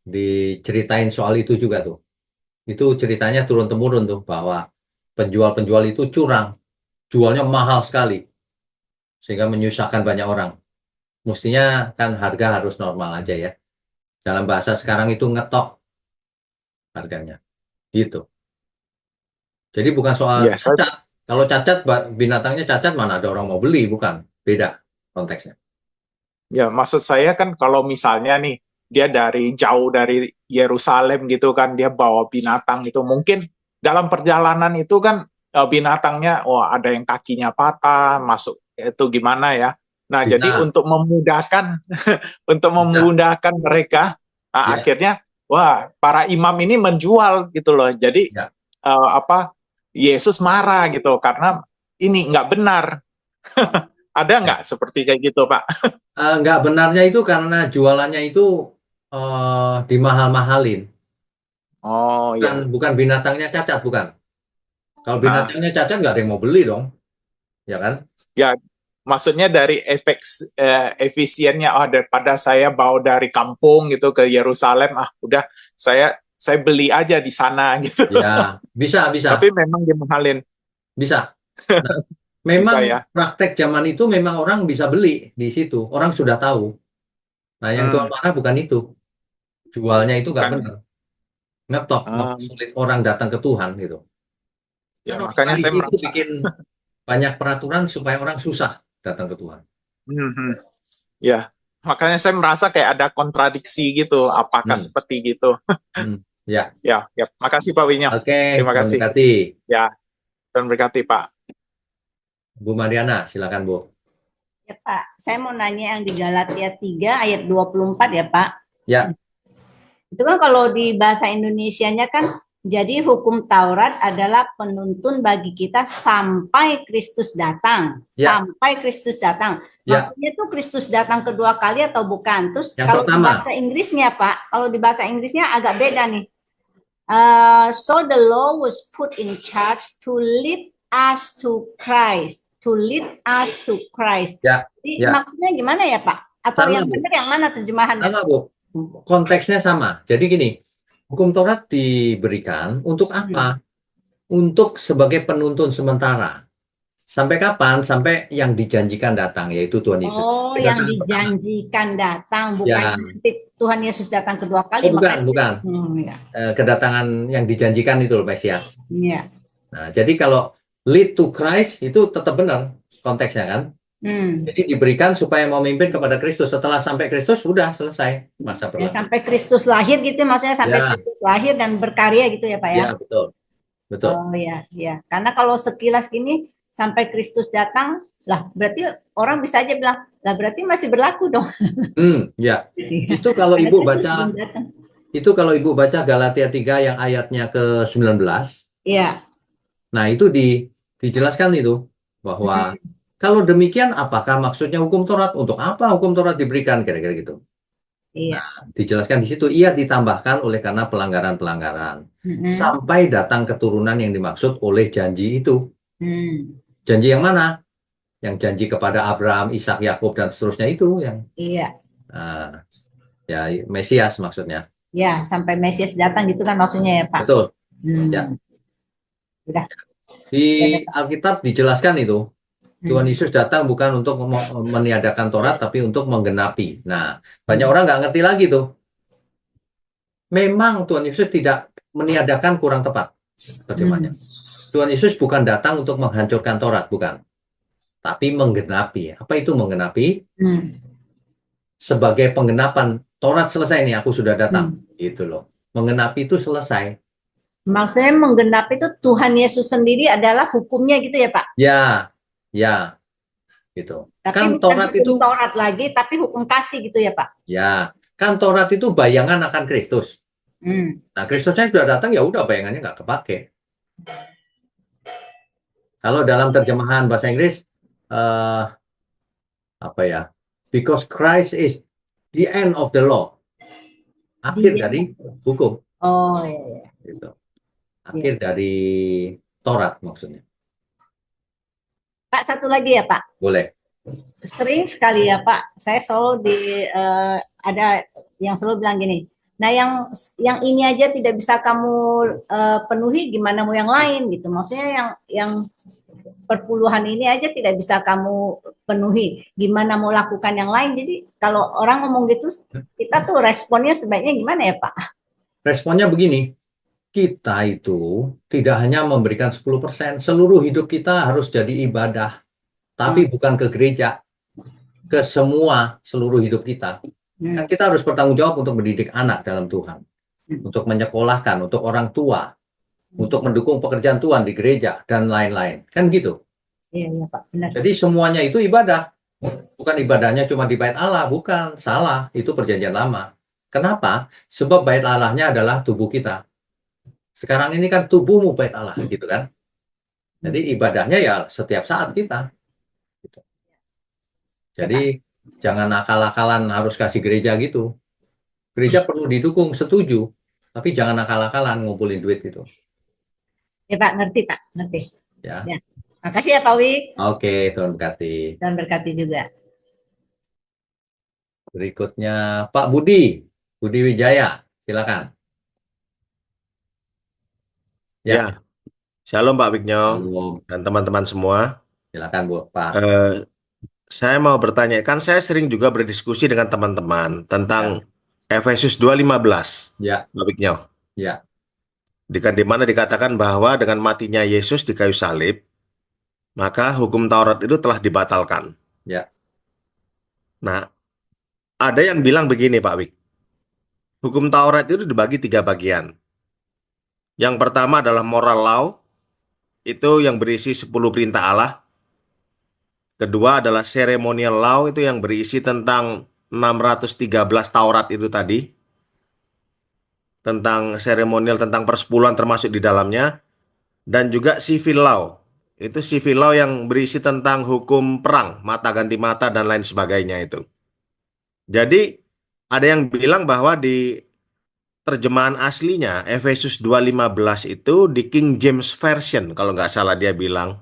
diceritain soal itu juga tuh. Itu ceritanya turun-temurun tuh bahwa penjual-penjual itu curang, jualnya mahal sekali sehingga menyusahkan banyak orang. Mestinya kan harga harus normal aja ya. Dalam bahasa sekarang itu ngetok harganya. Gitu. Jadi bukan soal
Ya, saya
cacat. Kalau cacat, binatangnya cacat mana ada orang mau beli, bukan. Beda konteksnya.
ya maksud saya kan kalau misalnya nih dia dari jauh dari Yerusalem gitu kan dia bawa binatang itu mungkin dalam perjalanan itu kan binatangnya wah ada yang kakinya patah masuk itu gimana ya. Nah, jadi
Bisa,
untuk memudahkan untuk
bisa.
memudahkan mereka
Ya,
akhirnya wah para imam ini menjual gitu loh. Jadi
ya.
apa Yesus marah gitu karena ini nggak benar. Ada
Ya.
nggak seperti kayak gitu, Pak?
Nggak benarnya itu karena jualannya itu dimahal-mahalin.
Oh
Bukan,
ya.
bukan binatangnya cacat, bukan. Kalau
Nah,
binatangnya cacat nggak ada yang mau beli dong, ya kan?
ya maksudnya dari efek efisiennya daripada saya bawa dari kampung gitu ke Yerusalem udah saya beli aja di sana gitu.
Ya, bisa, bisa,
Tapi memang dimahalin.
bisa. Memang
ya.
praktek zaman itu memang orang bisa beli di situ. Orang sudah tahu. Nah, yang Tuhan marah bukan itu. Jualnya itu nggak
Bukan.
benar. Ngetop, sulit orang datang ke Tuhan gitu.
Ya,
Kan orang
makanya saya
Farisi itu
merasa.
bikin banyak peraturan supaya orang susah datang ke Tuhan.
Ya, makanya saya merasa kayak ada kontradiksi gitu. Apakah
Hmm.
seperti gitu?
Ya,
Ya, ya. Makasih Pak Winyo.
oke,
Terima
Tuhan
kasih.
berkati.
Ya, Tuhan berkati Pak.
Bu Mariana, silakan Bu.
Ya Pak, saya mau nanya yang di Galatia 3 ayat 24 ya Pak.
Ya,
Itu kan kalau di bahasa Indonesianya kan jadi hukum Taurat adalah penuntun bagi kita sampai Kristus datang.
Ya.
Sampai Kristus datang.
Ya.
Maksudnya tuh Kristus datang kedua kali atau bukan? Terus
Yang
kalau di
pertama.
bahasa Inggrisnya Pak, kalau di bahasa Inggrisnya agak beda nih. So the law was put in charge to lead us to Christ. To lead us to Christ.
Ya.
Jadi
Ya.
maksudnya gimana ya Pak? Atau
Sama,
yang
Bu.
benar yang mana terjemahannya?
Sama, Bu. Konteksnya sama. Jadi gini, hukum Taurat diberikan untuk apa? Untuk sebagai penuntun sementara. Sampai kapan? Sampai yang dijanjikan datang, yaitu Tuhan Yesus.
Oh,
Kedatangan
yang
pertama.
dijanjikan datang, bukan
Ya.
nanti Tuhan Yesus datang kedua kali.
Oh, bukan,
makanya-
bukan.
Ya.
Kedatangan yang dijanjikan itu loh, Mesias.
Ya.
Nah, jadi kalau lead to Christ itu tetap benar konteksnya kan. Jadi diberikan supaya memimpin kepada Kristus. Setelah sampai Kristus sudah selesai masa
Ya,
berlaku.
sampai Kristus lahir gitu, maksudnya sampai
Ya.
Kristus lahir dan berkarya gitu ya Pak ya?
Ya, betul. Betul.
Oh ya, ya. Karena kalau sekilas gini sampai Kristus datang, lah berarti orang bisa aja bilang, lah berarti masih berlaku dong.
Ya. Itu kalau
Karena
Ibu
Kristus
baca
belum datang.
itu kalau Ibu baca Galatia 3 yang ayatnya ke-19.
Iya.
Nah, itu dijelaskan itu bahwa kalau demikian apakah maksudnya hukum Taurat? Untuk apa hukum Taurat diberikan kira-kira gitu.
Iya.
Nah, dijelaskan di situ ia ditambahkan oleh karena pelanggaran-pelanggaran sampai datang keturunan yang dimaksud oleh janji itu. Janji yang mana? Yang janji kepada Abraham, Ishak, Yakub dan seterusnya itu yang
Iya.
Ya Mesias maksudnya.
Ya, sampai Mesias datang gitu kan maksudnya ya Pak.
Betul. Ya.
Udah.
Di Alkitab dijelaskan itu. Tuhan Yesus datang bukan untuk meniadakan Taurat, tapi untuk menggenapi. Nah, banyak orang nggak ngerti lagi tuh. Memang Tuhan Yesus tidak meniadakan, kurang tepat terjemahnya. Tuhan Yesus bukan datang untuk menghancurkan Taurat, bukan. Tapi menggenapi. Apa itu menggenapi? Sebagai penggenapan, Taurat selesai nih, aku sudah datang. Gitu loh. Menggenapi itu selesai.
Maksudnya menggenapi itu Tuhan Yesus sendiri adalah hukumnya gitu ya Pak?
Ya, gitu.
Tapi
kan
bukan
Taurat
hukum
itu
Taurat lagi, tapi hukum kasih gitu ya Pak?
Ya, kan Taurat itu bayangan akan Kristus. Nah, Kristusnya sudah datang, ya udah bayangannya nggak kepake. Kalau dalam terjemahan bahasa Inggris, apa ya? Because Christ is the end of the law. Akhir dari hukum.
Oh iya.
Gitu. Akhir dari Taurat maksudnya.
Pak, satu lagi ya Pak.
Boleh.
Sering sekali ya Pak, saya selalu ada yang selalu bilang gini. Nah, yang ini aja tidak bisa kamu penuhi, gimana mau yang lain gitu. Maksudnya yang perpuluhan ini aja tidak bisa kamu penuhi, gimana mau lakukan yang lain. Jadi kalau orang ngomong gitu, kita tuh responnya sebaiknya gimana ya Pak?
Responnya begini, kita itu tidak hanya memberikan 10%, seluruh hidup kita harus jadi ibadah. Tapi bukan ke gereja, ke semua seluruh hidup kita. Kan kita harus bertanggung jawab untuk mendidik anak dalam Tuhan, untuk menyekolahkan, untuk orang tua, untuk mendukung pekerjaan Tuhan di gereja dan lain-lain. Kan gitu.
Iya Pak, benar.
Jadi semuanya itu ibadah. Bukan ibadahnya cuma di bait Allah, bukan. Salah, itu perjanjian lama. Kenapa? Sebab bait Allahnya adalah tubuh kita. Sekarang ini kan tubuhmu bait Allah, gitu kan. Jadi ibadahnya ya setiap saat kita. Gitu. Jadi jangan akal-akalan harus kasih gereja gitu. Gereja perlu didukung, setuju. Tapi jangan akal-akalan ngumpulin duit gitu.
Ya Pak, ngerti Pak, ngerti.
Ya.
Makasih ya Pak Wik.
Oke, Tuhan berkati.
Dan berkati juga.
Berikutnya Pak Budi Wijaya, silakan.
Ya, Shalom Pak Wignyo
Halo.
dan teman-teman semua.
Silakan Bu, Pak.
Eh, saya mau bertanya, kan saya sering juga berdiskusi dengan teman-teman tentang Efesus 2:15,
Ya,
Pak Wignyo.
ya,
Di mana dikatakan bahwa dengan matinya Yesus di kayu salib, maka hukum Taurat itu telah dibatalkan.
ya.
Nah, ada yang bilang begini, Pak Wik. Hukum Taurat itu dibagi 3 bagian. Yang pertama adalah moral law, itu yang berisi 10 perintah Allah. Kedua adalah ceremonial law, itu yang berisi tentang 613 Taurat itu tadi. Tentang seremonial, tentang persepuluhan termasuk di dalamnya. Dan juga civil law. Itu civil law yang berisi tentang hukum perang, mata ganti mata, dan lain sebagainya itu. Jadi, ada yang bilang bahwa di terjemahan aslinya, Efesus 2:15 itu di King James Version, kalau nggak salah dia bilang,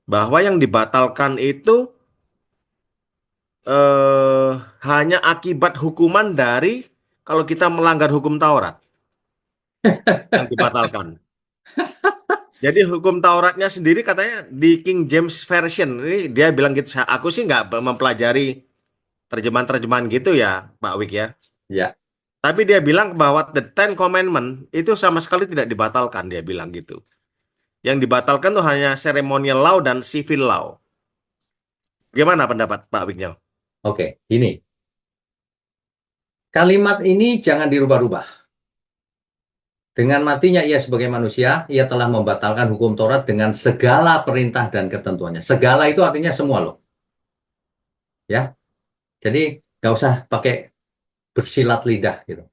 bahwa yang dibatalkan itu hanya akibat hukuman dari kalau kita melanggar hukum Taurat yang dibatalkan. Jadi hukum Tauratnya sendiri katanya di King James Version, ini dia bilang gitu. Aku sih nggak mempelajari terjemahan-terjemahan gitu ya, Pak Wik ya.
Ya,
Tapi dia bilang bahwa the Ten Commandment itu sama sekali tidak dibatalkan, dia bilang gitu. Yang dibatalkan tuh hanya ceremonial law dan civil law. Gimana pendapat Pak Wignyo?
oke. Ini kalimat ini jangan dirubah-rubah. Dengan matinya ia sebagai manusia, ia telah membatalkan hukum Taurat dengan segala perintah dan ketentuannya. Segala itu artinya semua loh. Ya, jadi nggak usah pakai bersilat lidah gitu.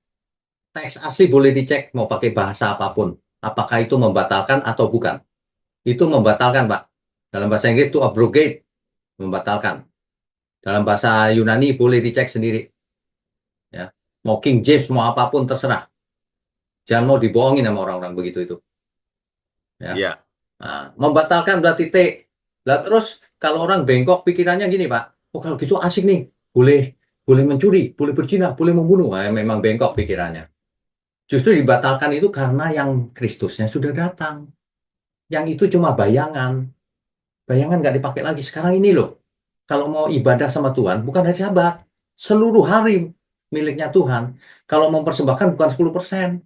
Teks asli boleh dicek mau pakai bahasa apapun. Apakah itu membatalkan atau bukan? Itu membatalkan, Pak. Dalam bahasa Inggris itu abrogate, membatalkan. Dalam bahasa Yunani boleh dicek sendiri. Ya, mau King James, mau apapun terserah. Jangan mau dibohongin sama orang-orang begitu itu. Ya.
Iya.
Nah, membatalkan berarti T. Lah terus kalau orang bengkok pikirannya gini, Pak. Oh, kalau gitu asik nih. Boleh mencuri, boleh berzina, boleh membunuh. Nah, memang bengkok pikirannya. Justru dibatalkan itu karena yang Kristusnya sudah datang. Yang itu cuma bayangan. Bayangan nggak dipakai lagi. Sekarang ini loh. Kalau mau ibadah sama Tuhan, bukan hari Sabat. Seluruh hari miliknya Tuhan. Kalau mempersembahkan bukan 10%.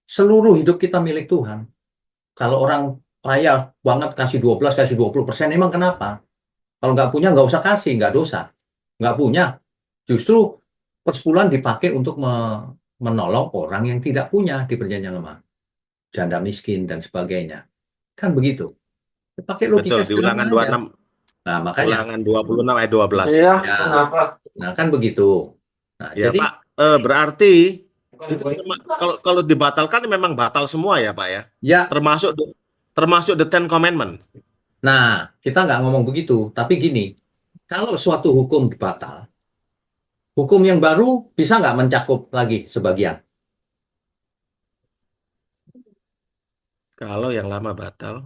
Seluruh hidup kita milik Tuhan. Kalau orang kaya banget kasih 12, kasih 20%, emang kenapa? Kalau nggak punya, nggak usah kasih, nggak dosa. Nggak punya. Justru persepuluhan dipakai untuk menolong orang yang tidak punya di perjanjian lama. Janda miskin dan sebagainya. Kan begitu. Pakai logika
Betul, di Ulangan
sederhana aja.
26,
Nah, makanya.
Ulangan 26 ayat 12.
Iya,
Ya.
kenapa?
Nah, kan begitu. Nah,
Ya,
jadi
Pak, berarti itu kalau dibatalkan memang batal semua ya, Pak ya.
ya,
Termasuk the Ten Commandment.
nah kita nggak ngomong begitu, tapi gini, kalau suatu hukum batal, hukum yang baru bisa nggak mencakup lagi sebagian?
Kalau yang lama batal,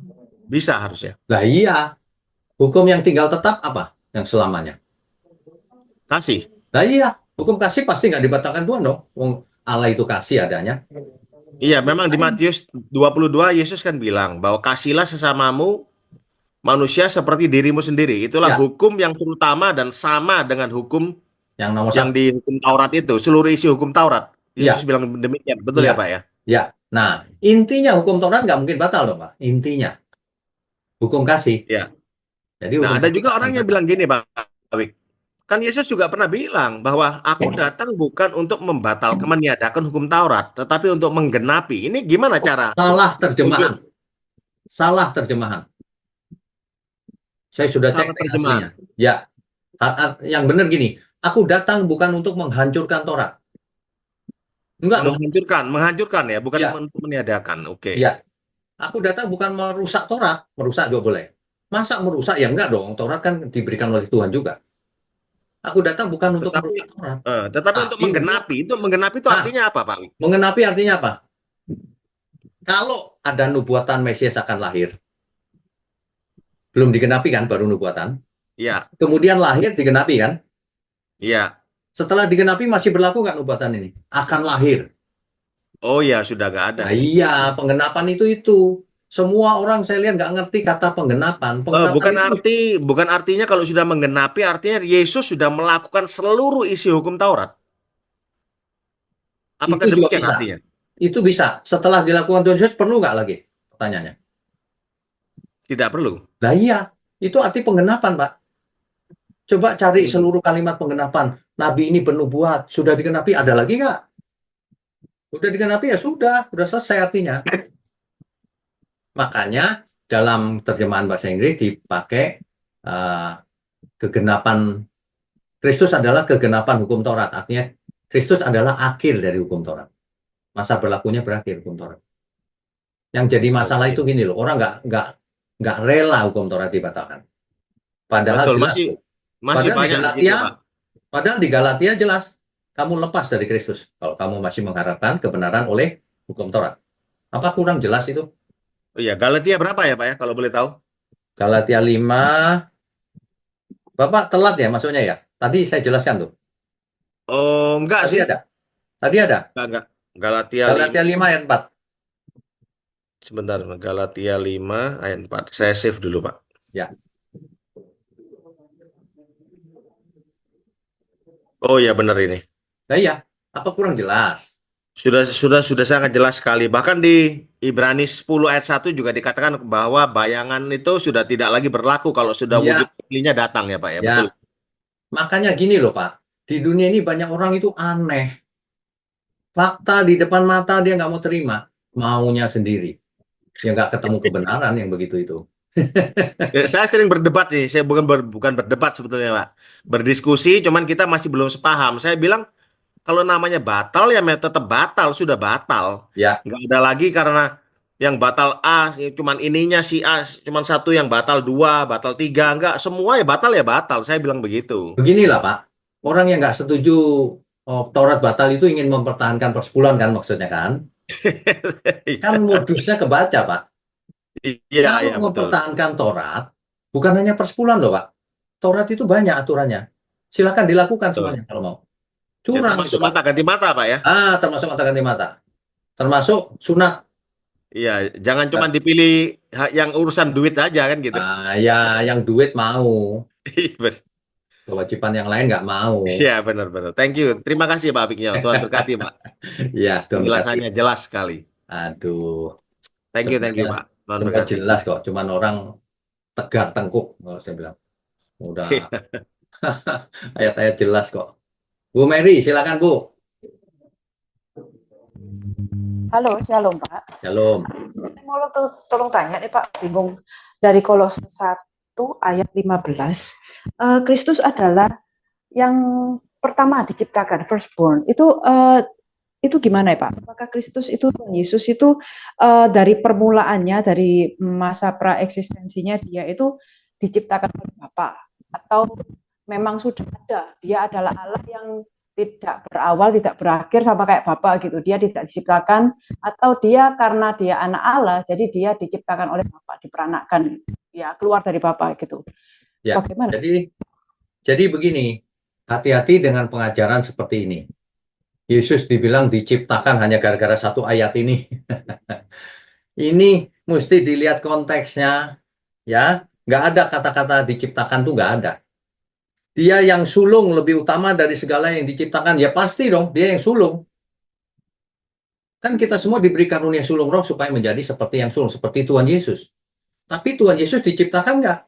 bisa harusnya.
Lah iya, hukum yang tinggal tetap apa? Yang selamanya.
Kasih.
Lah iya, hukum kasih pasti nggak dibatalkan Tuhan dong. Wong Allah itu kasih adanya.
Iya, memang di Matius 22 Yesus kan bilang bahwa kasihlah sesamamu manusia seperti dirimu sendiri. Itulah
Ya.
hukum yang terutama dan sama dengan hukum
Yang nomor
yang
satu.
di hukum Taurat itu. Seluruh isi hukum Taurat.
Ya.
Yesus bilang demikian. Betul
Ya.
ya, Pak ya?
Ya. Nah, intinya hukum Taurat nggak mungkin batal dong, Pak. Intinya. Hukum kasih.
Ya.
Jadi
Nah,
hukum
ada
kasih
juga
nggak
orang
akan
yang
batal.
bilang gini, Pak Wik. Kan Yesus juga pernah bilang bahwa aku datang bukan untuk membatalkan, meniadakan hukum Taurat, tetapi untuk menggenapi. Ini gimana cara
Salah terjemahan.
untuk
Salah terjemahan. Saya sudah cek
salah
teks
terjemahan?
aslinya. Ya. Yang benar gini, aku datang bukan untuk menghancurkan Taurat. Enggak dong.
Menghancurkan ya, bukan
Ya.
untuk meniadakan. Oke.
Ya. Aku datang bukan merusak Taurat. Merusak juga boleh. Masa merusak? Ya enggak dong. Taurat kan diberikan oleh Tuhan juga. Aku datang bukan untuk
Tetapi
merusak Taurat.
tetapi untuk menggenapi, itu
Nah,
artinya apa, Pak Wik?
Mengenapi artinya apa? Kalau ada nubuatan Mesias akan lahir, belum digenapi kan, baru nubuatan.
Iya,
Kemudian lahir digenapi kan.
iya.
Setelah digenapi masih berlaku nggak nubuatan ini? Akan lahir.
Oh ya, sudah nggak ada
Nah
sih.
iya, penggenapan itu. Semua orang saya lihat nggak ngerti kata penggenapan. Penggenapan itu
bukan artinya kalau sudah menggenapi, artinya Yesus sudah melakukan seluruh isi hukum Taurat. Apakah
itu juga
demikian
bisa.
artinya?
Itu bisa. Setelah dilakukan Tuhan Yesus perlu nggak lagi? Pertanyaannya.
Tidak perlu.
Nah iya, itu arti penggenapan, Pak. Coba cari
Hmm.
seluruh kalimat penggenapan. Nabi ini bernubuat, sudah digenapi, ada lagi nggak? Udah digenapi ya sudah selesai artinya. Makanya dalam terjemahan bahasa Inggris dipakai kegenapan. Kristus adalah kegenapan hukum Taurat. Artinya Kristus adalah akhir dari hukum Taurat. Masa berlakunya berakhir hukum Taurat. Yang jadi masalah
Oke.
itu gini loh, orang nggak rela hukum Taurat dibatalkan. Padahal
Betul,
jelas.
masih banyak begitu, Pak.
Padahal di Galatia jelas kamu lepas dari Kristus kalau kamu masih mengharapkan kebenaran oleh hukum Taurat. Apa kurang jelas itu?
Oh iya, Galatia berapa ya, Pak ya, kalau boleh tahu?
Galatia 5. Bapak telat ya maksudnya ya? Tadi saya jelaskan tuh.
Oh, enggak
Tadi
sih.
ada. Tadi ada.
Enggak. Galatia 5.
Galatia 5 ayat 4.
Sebentar, Galatia 5 ayat 4. Saya save dulu, Pak.
Ya.
Oh ya, benar ini.
Nah iya, apa kurang jelas?
Sudah sangat jelas sekali. Bahkan di Ibrani 10 ayat 1 juga dikatakan bahwa bayangan itu sudah tidak lagi berlaku kalau sudah
Iya,
wujud aslinya datang ya, Pak ya.
ya.
Betul.
Makanya gini loh Pak, di dunia ini banyak orang itu aneh. Fakta di depan mata dia nggak mau terima, maunya sendiri. Ya nggak ketemu kebenaran yang begitu itu.
Saya sering berdebat nih, saya bukan berdebat sebetulnya, Pak. Berdiskusi, cuman kita masih belum sepaham. Saya bilang kalau namanya batal ya tetap batal, sudah batal.
Ya,
Nggak ada lagi karena yang batal A, cuman ininya si A, cuman satu yang batal, dua, batal tiga, enggak, semua ya batal. Saya bilang begitu.
beginilah Pak. Orang yang nggak setuju Taurat batal itu ingin mempertahankan persepuluhan kan maksudnya kan? Kan modusnya kebaca Pak.
Iya,
Kalau
iya betul.
mempertahankan Taurat, bukan hanya persepuluhan loh Pak. Taurat itu banyak aturannya. Silakan dilakukan
Betul.
semuanya kalau mau.
Ya,
Curang itu
termasuk
Pak.
mata ganti mata, Pak ya.
Termasuk mata ganti mata. Termasuk sunat.
Iya, jangan cuma dipilih yang urusan duit aja kan gitu.
Ya yang duit mau. Kewajiban yang lain nggak mau.
Iya, benar-benar. Thank you. Terima kasih, Pak Fiknyo. Tuhan berkati, Pak.
Ya, Tuhan berkati.
Penjelasannya jelas sekali.
Aduh,
Thank you,
sebenarnya
Pak. Tuhan
semua
berkati.
jelas kok. Cuman orang tegar tengkuk, kalau saya bilang. Udah ayat-ayat jelas kok. Bu Mary, silakan Bu.
Halo, shalom Pak.
Shalom.
Saya mau tolong tanya nih Pak, bingung. Dari Kolose 1 ayat 15, Kristus adalah yang pertama diciptakan, firstborn. Itu gimana ya Pak? Apakah Kristus itu, Tuhan Yesus itu dari permulaannya, dari masa praeksistensinya dia itu diciptakan oleh Bapa? Atau memang sudah ada, dia adalah Allah yang tidak berawal, tidak berakhir sama kayak Bapa gitu. Dia tidak diciptakan, atau dia karena dia anak Allah, jadi dia diciptakan oleh Bapa, diperanakkan, ya keluar dari Bapa gitu.
Ya,
bagaimana?
Jadi begini, hati-hati dengan pengajaran seperti ini. Yesus dibilang diciptakan hanya gara-gara satu ayat ini. Ini mesti dilihat konteksnya, ya. Nggak ada kata-kata diciptakan tuh nggak ada. Dia yang sulung lebih utama dari segala yang diciptakan. Ya pasti dong, dia yang sulung. Kan kita semua diberi karunia sulung roh supaya menjadi seperti yang sulung, seperti Tuhan Yesus. Tapi Tuhan Yesus diciptakan nggak?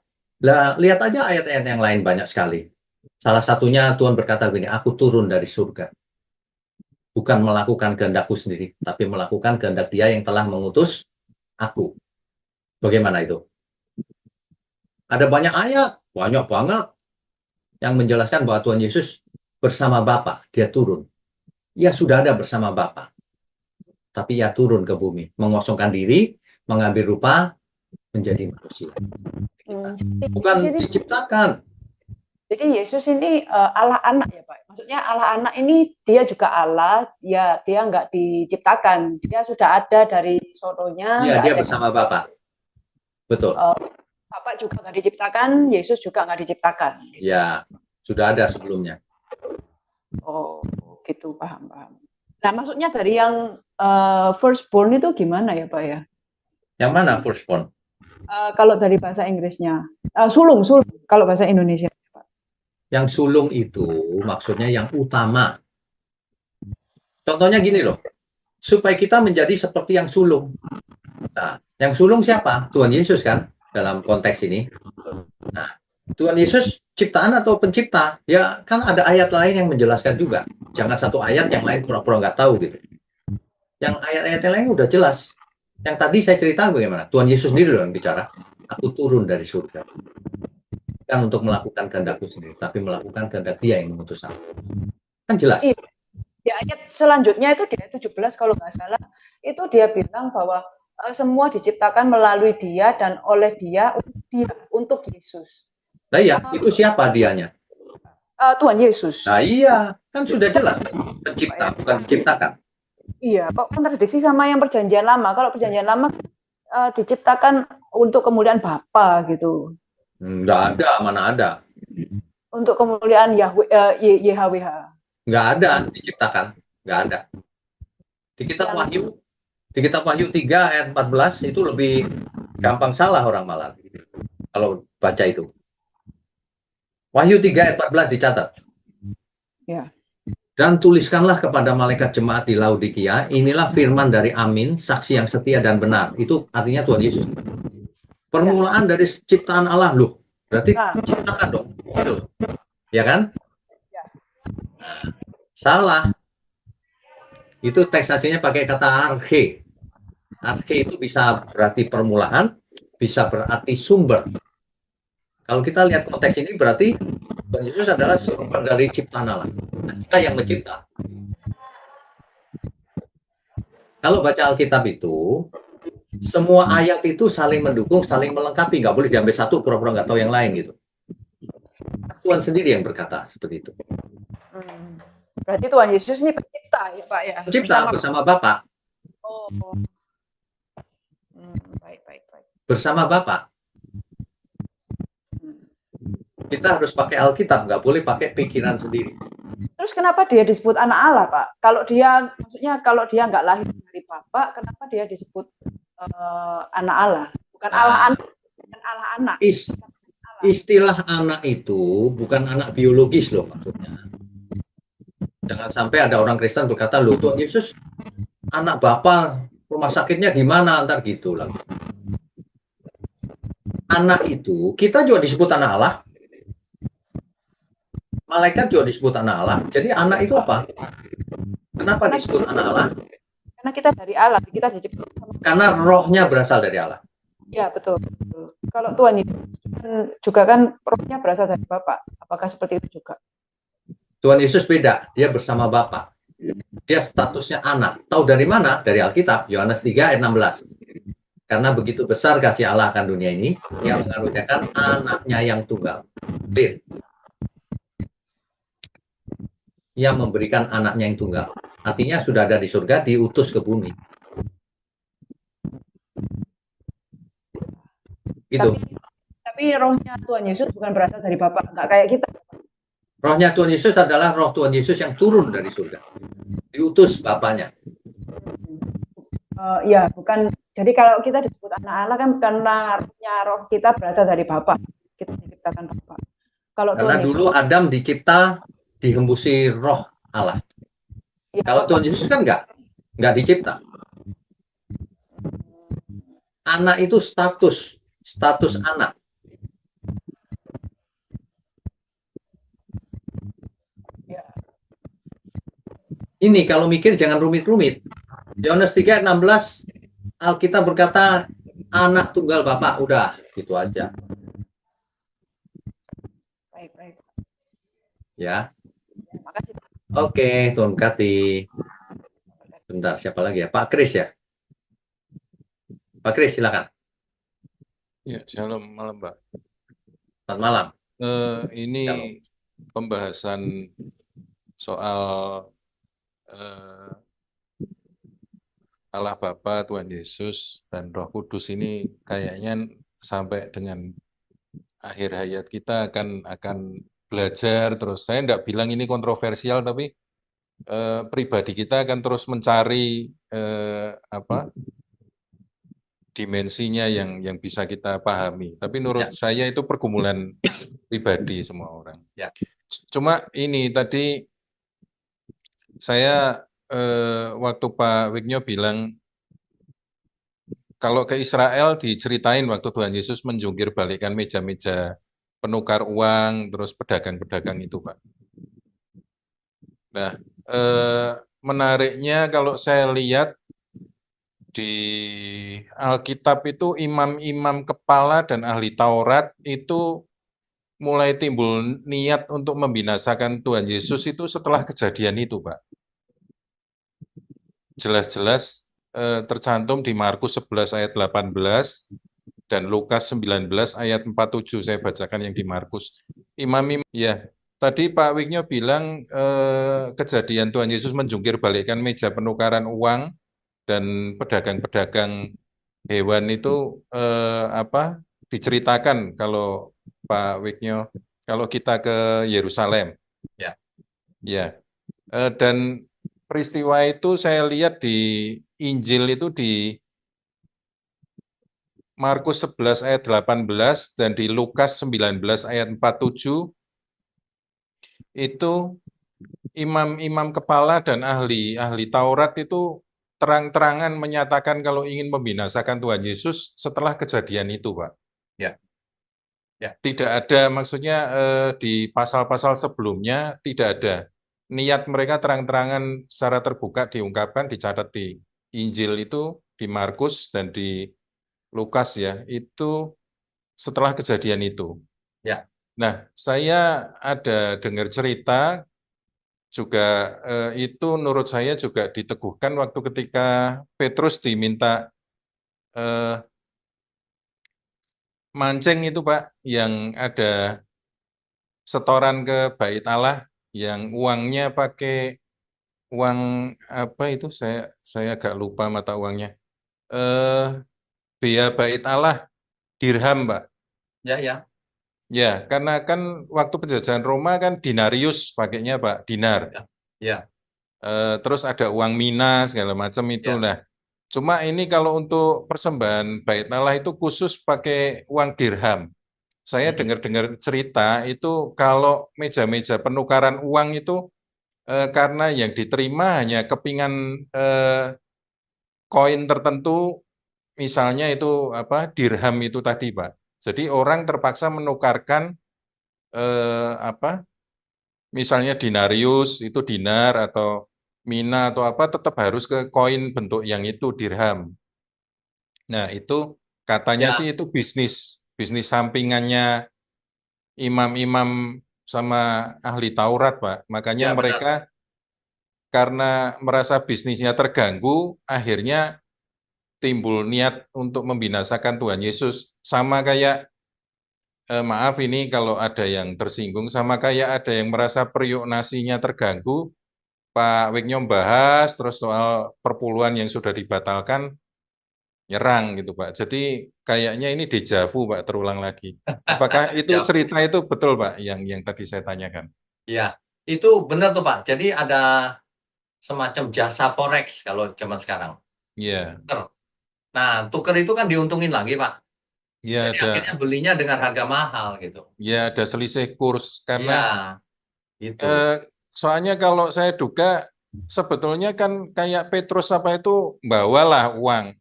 Lah, lihat aja ayat-ayat yang lain banyak sekali. Salah satunya Tuhan berkata begini, aku turun dari surga. Bukan melakukan kehendakku sendiri, tapi melakukan kehendak Dia yang telah mengutus aku. Bagaimana itu? Ada banyak ayat, banyak banget yang menjelaskan bahwa Tuhan Yesus bersama Bapa, dia turun. Ia sudah ada bersama Bapa. Tapi ia turun ke bumi, mengosongkan diri, mengambil rupa, menjadi manusia. Bukan diciptakan.
Jadi Yesus ini Allah anak ya Pak. Maksudnya Allah anak ini dia juga Allah, ya dia nggak diciptakan. Dia sudah ada dari sononya.
Iya, dia bersama Bapa. Betul.
Bapak juga nggak diciptakan, Yesus juga nggak diciptakan.
Ya, sudah ada sebelumnya.
Oh, gitu, paham. Nah, maksudnya dari yang firstborn itu gimana ya Pak ya?
Yang mana firstborn?
Kalau dari bahasa Inggrisnya, sulung, kalau bahasa Indonesia, Pak.
Yang sulung itu maksudnya yang utama. Contohnya gini loh, supaya kita menjadi seperti yang sulung. Nah, yang sulung siapa? Tuhan Yesus kan, dalam konteks ini. Nah, Tuhan Yesus ciptaan atau pencipta? Ya, kan ada ayat lain yang menjelaskan juga. Jangan satu ayat yang lain pura-pura nggak tahu gitu. Yang ayat-ayat yang lain udah jelas. Yang tadi saya cerita bagaimana? Tuhan Yesus sendiri loh yang bicara. Aku turun dari surga. Bukan untuk melakukan kehendakku sendiri, tapi melakukan kehendak Dia yang mengutus aku. Kan jelas.
Iya. Di ayat selanjutnya itu di ayat 17 kalau nggak salah, itu dia bilang bahwa semua diciptakan melalui Dia dan oleh Dia, untuk Yesus.
Nah iya, itu siapa dianya?
Tuhan Yesus.
Nah iya, kan sudah jelas. Pencipta, bukan diciptakan.
Iya, kok kontradiksi sama yang perjanjian lama. Kalau perjanjian lama diciptakan untuk kemuliaan Bapa gitu.
Nggak ada, mana ada.
Untuk kemuliaan YHWH.
Nggak ada diciptakan. Nggak ada. Di kitab Wahyu 3 ayat 14 itu lebih gampang salah orang malah. Kalau baca itu. Wahyu 3 ayat 14 dicatat.
Ya.
Dan tuliskanlah kepada malaikat jemaat di Laodikia, inilah firman dari Amin, saksi yang setia dan benar. Itu artinya Tuhan Yesus. Permulaan dari ciptaan Allah loh. Berarti ciptakan dong. Gitu. Ya kan? Nah, salah. Itu teks aslinya pakai kata arche. Arche itu bisa berarti permulaan, bisa berarti sumber. Kalau kita lihat konteks ini berarti Tuhan Yesus adalah sumber dari ciptaan Allah. Kita yang mencipta. Kalau baca Alkitab itu, semua ayat itu saling mendukung, saling melengkapi. Nggak boleh diambil satu, pura-pura nggak tahu yang lain gitu. Tuhan sendiri yang berkata seperti itu.
Berarti Tuhan Yesus ini pencipta ya Pak ya?
Pencipta bersama Bapa.
Oh. Baik.
Bersama Bapa. Kita harus pakai Alkitab, nggak boleh pakai pikiran sendiri.
Terus kenapa dia disebut anak Allah, Pak? Kalau dia nggak lahir dari Bapa, kenapa dia disebut anak Allah? Bukan Allah anak.
Istilah anak itu bukan anak biologis loh maksudnya. Jangan sampai ada orang Kristen berkata, loh Tuhan Yesus anak Bapa, rumah sakitnya di mana, antar gitu lah. Anak itu, kita juga disebut anak Allah. Malaikat juga disebut anak Allah. Jadi anak itu apa? Kenapa disebut anak Allah?
Karena kita dari Allah, kita diciptakan.
Karena rohnya berasal dari Allah.
Ya, betul. Kalau Tuhan Yesus juga kan rohnya berasal dari Bapa. Apakah seperti itu juga?
Tuhan Yesus beda, dia bersama Bapa. Dia statusnya anak. Tahu dari mana? Dari Alkitab, Yohanes 3 ayat 16. Karena begitu besar kasih Allah akan dunia ini, dia mengaruniakan anaknya yang tunggal. Clear. Ia memberikan anaknya yang tunggal. Artinya sudah ada di surga, diutus ke bumi. Gitu.
Tapi rohnya Tuhan Yesus bukan berasal dari Bapa, nggak kayak kita.
Rohnya Tuhan Yesus adalah roh Tuhan Yesus yang turun dari surga. Diutus Bapaknya.
Ya, bukan. Jadi kalau kita disebut anak Allah kan karena roh kita berasal dari Bapa. Kita diciptakan Bapa.
Karena dulu Adam dicipta dihembusi roh Allah. Ya, kalau Tuhan Yesus kan nggak dicipta. Anak itu status anak.
Ya.
Ini kalau mikir jangan rumit-rumit. Yohanes 3 ayat 16 Alkitab berkata anak tunggal Bapa, udah gitu aja.
Baik.
Ya.
Makasih.
Oke, Tuhan berkati. Bentar, siapa lagi ya? Pak Kris ya? Pak Kris, silakan.
Ya, shalom malam, Pak.
Selamat malam.
Ini
shalom.
Pembahasan soal Allah Bapa, Tuhan Yesus, dan Roh Kudus ini kayaknya sampai dengan akhir hayat kita akan belajar terus. Saya tidak bilang ini kontroversial, tapi pribadi kita akan terus mencari dimensinya yang bisa kita pahami. Tapi
Ya,
menurut saya itu pergumulan pribadi semua orang.
ya,
Cuma ini tadi saya waktu Pak Wigno bilang kalau ke Israel diceritain waktu Tuhan Yesus menjungkir balikkan meja-meja penukar uang, terus pedagang-pedagang itu, Pak. Nah, menariknya kalau saya lihat di Alkitab itu imam-imam kepala dan ahli Taurat itu mulai timbul niat untuk membinasakan Tuhan Yesus itu setelah kejadian itu, Pak. Jelas-jelas tercantum di Markus 11 ayat 18 dan Lukas 19 ayat 47. Saya bacakan yang di Markus. Imam-imam, ya, tadi Pak Wigno bilang kejadian Tuhan Yesus menjungkir balikkan meja penukaran uang dan pedagang-pedagang hewan itu diceritakan kalau Pak Wigno, kalau kita ke Yerusalem.
ya,
Ya, dan peristiwa itu saya lihat di Injil itu di Markus 11 ayat 18 dan di Lukas 19 ayat 47 itu imam-imam kepala dan ahli Taurat itu terang-terangan menyatakan kalau ingin membinasakan Tuhan Yesus setelah kejadian itu, Pak.
ya, ya,
Tidak ada, maksudnya di pasal-pasal sebelumnya tidak ada. Niat mereka terang-terangan secara terbuka diungkapkan, dicatat di Injil itu, di Markus dan di Lukas ya, itu setelah kejadian itu.
ya,
Nah, saya ada dengar cerita juga itu menurut saya juga diteguhkan waktu ketika Petrus diminta mancing itu, Pak, yang ada setoran ke Bait Allah yang uangnya pakai uang apa itu saya agak lupa mata uangnya. Bea Bait Allah dirham, Pak.
ya, ya,
Ya, karena kan waktu penjajahan Roma kan dinarius pakainya, Pak, dinar.
ya, ya,
Terus ada uang mina segala macam itu.
ya.
Nah, cuma ini kalau untuk persembahan Bait Allah itu khusus pakai uang dirham. Saya
Mm-mm.
dengar-dengar cerita itu kalau meja-meja penukaran uang itu karena yang diterima hanya kepingan koin tertentu, misalnya itu dirham itu tadi, Pak. Jadi orang terpaksa menukarkan misalnya dinarius itu dinar atau mina atau apa tetap harus ke koin bentuk yang itu dirham. Nah, itu katanya
Ya,
sih itu bisnis sampingannya imam-imam sama ahli Taurat, Pak. Makanya
ya, benar.
mereka karena merasa bisnisnya terganggu, akhirnya timbul niat untuk membinasakan Tuhan Yesus. Sama kayak, maaf ini kalau ada yang tersinggung, sama kayak ada yang merasa periuk nasinya terganggu, Pak Wigno bahas, terus soal perpuluhan yang sudah dibatalkan, nyerang gitu, Pak. Jadi kayaknya ini dejavu, Pak, terulang lagi. Apakah itu
Ya,
cerita itu betul, Pak, yang tadi saya tanyakan?
ya, itu benar tuh Pak. Jadi ada semacam jasa forex kalau zaman sekarang.
Iya,
Tuker. Nah, tuker itu kan diuntungin lagi Pak.
ya
Jadi akhirnya
ada,
belinya dengan harga mahal gitu.
ya ada selisih kurs
Iya,
karena
gitu.
soalnya kalau saya duga sebetulnya kan kayak Petrus apa itu bawalah uang.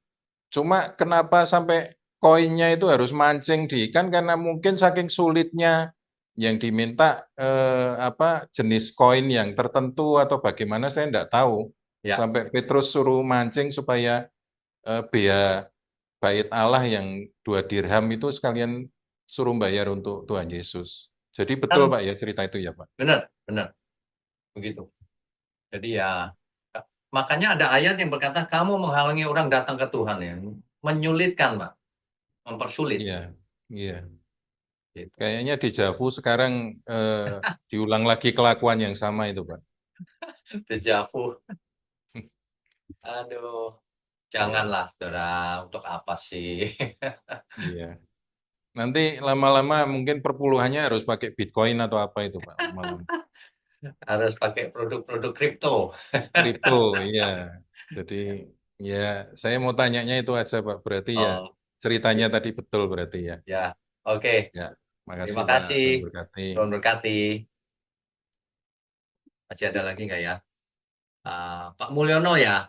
Cuma kenapa sampai koinnya itu harus mancing di ikan karena mungkin saking sulitnya yang diminta jenis koin yang tertentu atau bagaimana saya enggak tahu.
Ya,
Sampai Petrus suruh mancing supaya bea Bait Allah yang 2 dirham itu sekalian suruh bayar untuk Tuhan Yesus. Jadi betul
kan
Pak ya cerita itu ya Pak.
benar, benar begitu. Jadi ya makanya ada ayat yang berkata kamu menghalangi orang datang ke Tuhan ya, menyulitkan Pak, mempersulit
Iya, iya.
gitu.
Kayaknya dejavu sekarang diulang lagi kelakuan yang sama itu Pak.
Dejavu. Aduh,
Iya,
janganlah Saudara, untuk apa sih?
iya. Nanti lama-lama mungkin perpuluhannya harus pakai Bitcoin atau apa itu Pak, lama-lama.
Harus pakai produk-produk kripto.
Kripto, iya. Jadi Ya, saya mau tanyanya itu aja Pak. Berarti ya
Oh,
ceritanya tadi betul berarti ya.
ya. Oke.
Ya, makasih
Terima
Pak.
kasih.
Tuhan berkati.
Tuhan berkati. Masih ada lagi nggak ya? Pak Mulyono ya.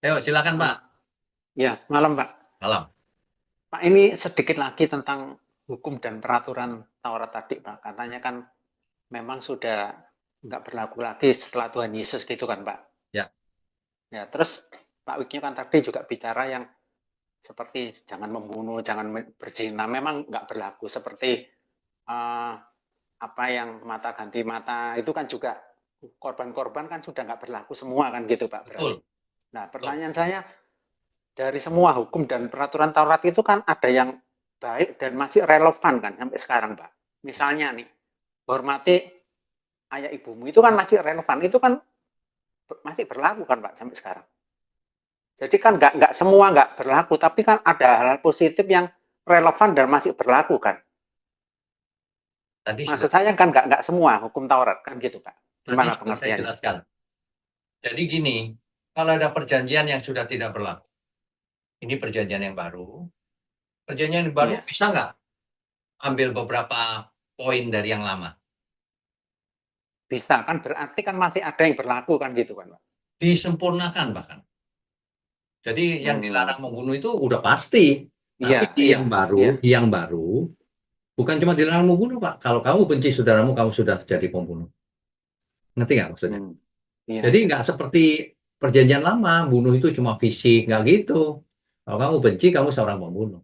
Ayo, silakan Pak.
Ya, malam Pak.
Malam.
Pak, ini sedikit lagi tentang hukum dan peraturan Taurat tadi, Pak. Katanya kan memang sudah nggak berlaku lagi setelah Tuhan Yesus gitu kan, Pak.
Ya.
Ya, terus Pak Wiknya kan tadi juga bicara yang seperti jangan membunuh, jangan berzina, memang nggak berlaku. Seperti apa yang mata ganti mata, itu kan juga korban-korban kan sudah nggak berlaku semua kan gitu, Pak. Berarti.
Betul.
Nah, pertanyaan saya, dari semua hukum dan peraturan Taurat itu kan ada yang baik dan masih relevan kan sampai sekarang, Pak. Misalnya nih, hormati ayah ibumu itu kan masih relevan, itu kan masih berlaku kan, Pak, sampai sekarang. Jadi kan nggak semua nggak berlaku, tapi kan ada hal positif yang relevan dan masih berlaku kan.
Tadi
Maksud
sudah,
saya kan nggak semua hukum Taurat kan gitu, Pak.
tadi
Gimana
sudah saya
pengertiannya?
jelaskan. Jadi gini, kalau ada perjanjian yang sudah tidak berlaku, ini perjanjian yang baru. Perjanjian yang baru
Iya.
bisa nggak ambil beberapa poin dari yang lama?
Bisa kan, berarti kan masih ada yang berlaku kan gitu kan, Pak.
Disempurnakan bahkan. Jadi yang
Hmm.
dilarang membunuh itu udah pasti.
Iya,
Tapi
iya,
yang baru bukan cuma dilarang membunuh, Pak. Kalau kamu benci saudaramu, kamu sudah jadi pembunuh. Ngerti nggak maksudnya?
Iya,
Jadi
iya.
nggak seperti perjanjian lama, bunuh itu cuma fisik, nggak gitu. Kalau kamu benci, kamu seorang pembunuh.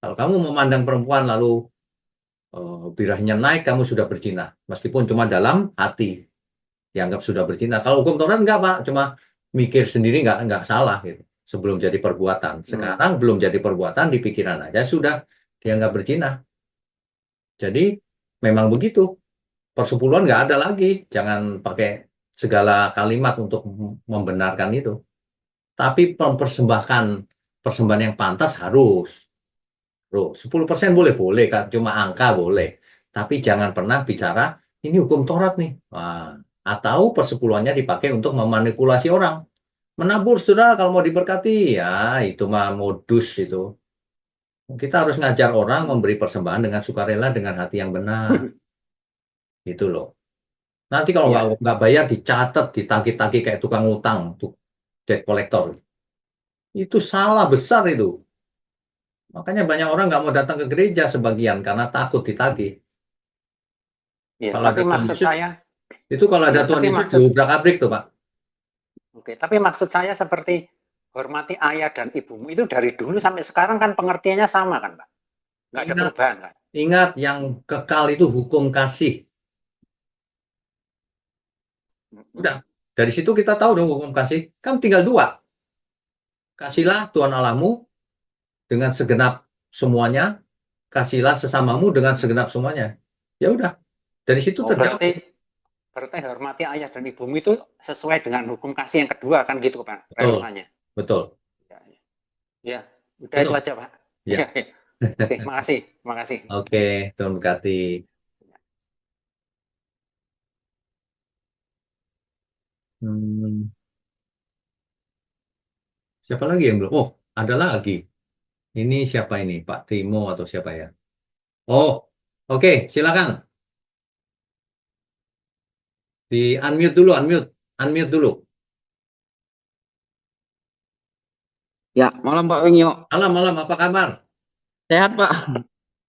Kalau kamu memandang perempuan lalu birahinya naik, kamu sudah berzina. Meskipun cuma dalam hati, dianggap sudah berzina. Kalau hukum Taurat nggak, Pak. Cuma mikir sendiri nggak salah gitu. Sebelum jadi perbuatan. Sekarang belum jadi perbuatan, di pikiran aja sudah dianggap berzina. Jadi memang begitu. Persepuluhan nggak ada lagi. Jangan pakai segala kalimat untuk membenarkan itu. Tapi mempersembahkan persembahan yang pantas harus. 10% boleh kan, cuma angka boleh. Tapi jangan pernah bicara ini hukum Taurat nih. Atau persepuluhannya dipakai untuk memanipulasi orang. Menabur sudah kalau mau diberkati, ya itu mah modus itu. Kita harus ngajar orang memberi persembahan dengan sukarela dengan hati yang benar. Gitu loh. Nanti kalau
Iya.
nggak bayar dicatat, ditagih-tagih kayak tukang utang, debt collector. Itu salah besar itu. Makanya banyak orang nggak mau datang ke gereja sebagian karena takut ditagih.
Iya,
Kalau
tapi
ada Tuhan
maksud
Yesus,
saya,
itu kalau ada
iya,
Tuhan
tapi
Yesus
maksud,
diubrak-abrik tuh Pak.
oke, tapi maksud saya seperti hormati ayah dan ibumu itu dari dulu sampai sekarang kan pengertiannya sama kan, Pak? Nggak ada
Ingat,
perubahan kan?
ingat yang kekal itu hukum kasih. Udah, dari situ kita tahu dong hukum kasih. Kan tinggal dua. Kasihlah Tuhan Allahmu dengan segenap semuanya, kasihlah sesamamu dengan segenap semuanya. Ya udah, dari situ
Oh,
terjawab.
berarti hormati ayah dan ibumu itu sesuai dengan hukum kasih yang kedua kan gitu, Pak?
Betul,
Relevannya.
betul.
Ya, udah itu
Betul.
aja, Pak.
Ya.
Ya, ya. Oke, makasih.
Oke, Tuhan berkati. Siapa lagi yang belum? Oh, ada lagi. Ini siapa ini? Pak Timo atau siapa ya? Oh, oke, silakan. Di unmute dulu, unmute dulu.
Ya, malam Pak Wingyo.
Malam, apa kabar?
Sehat Pak.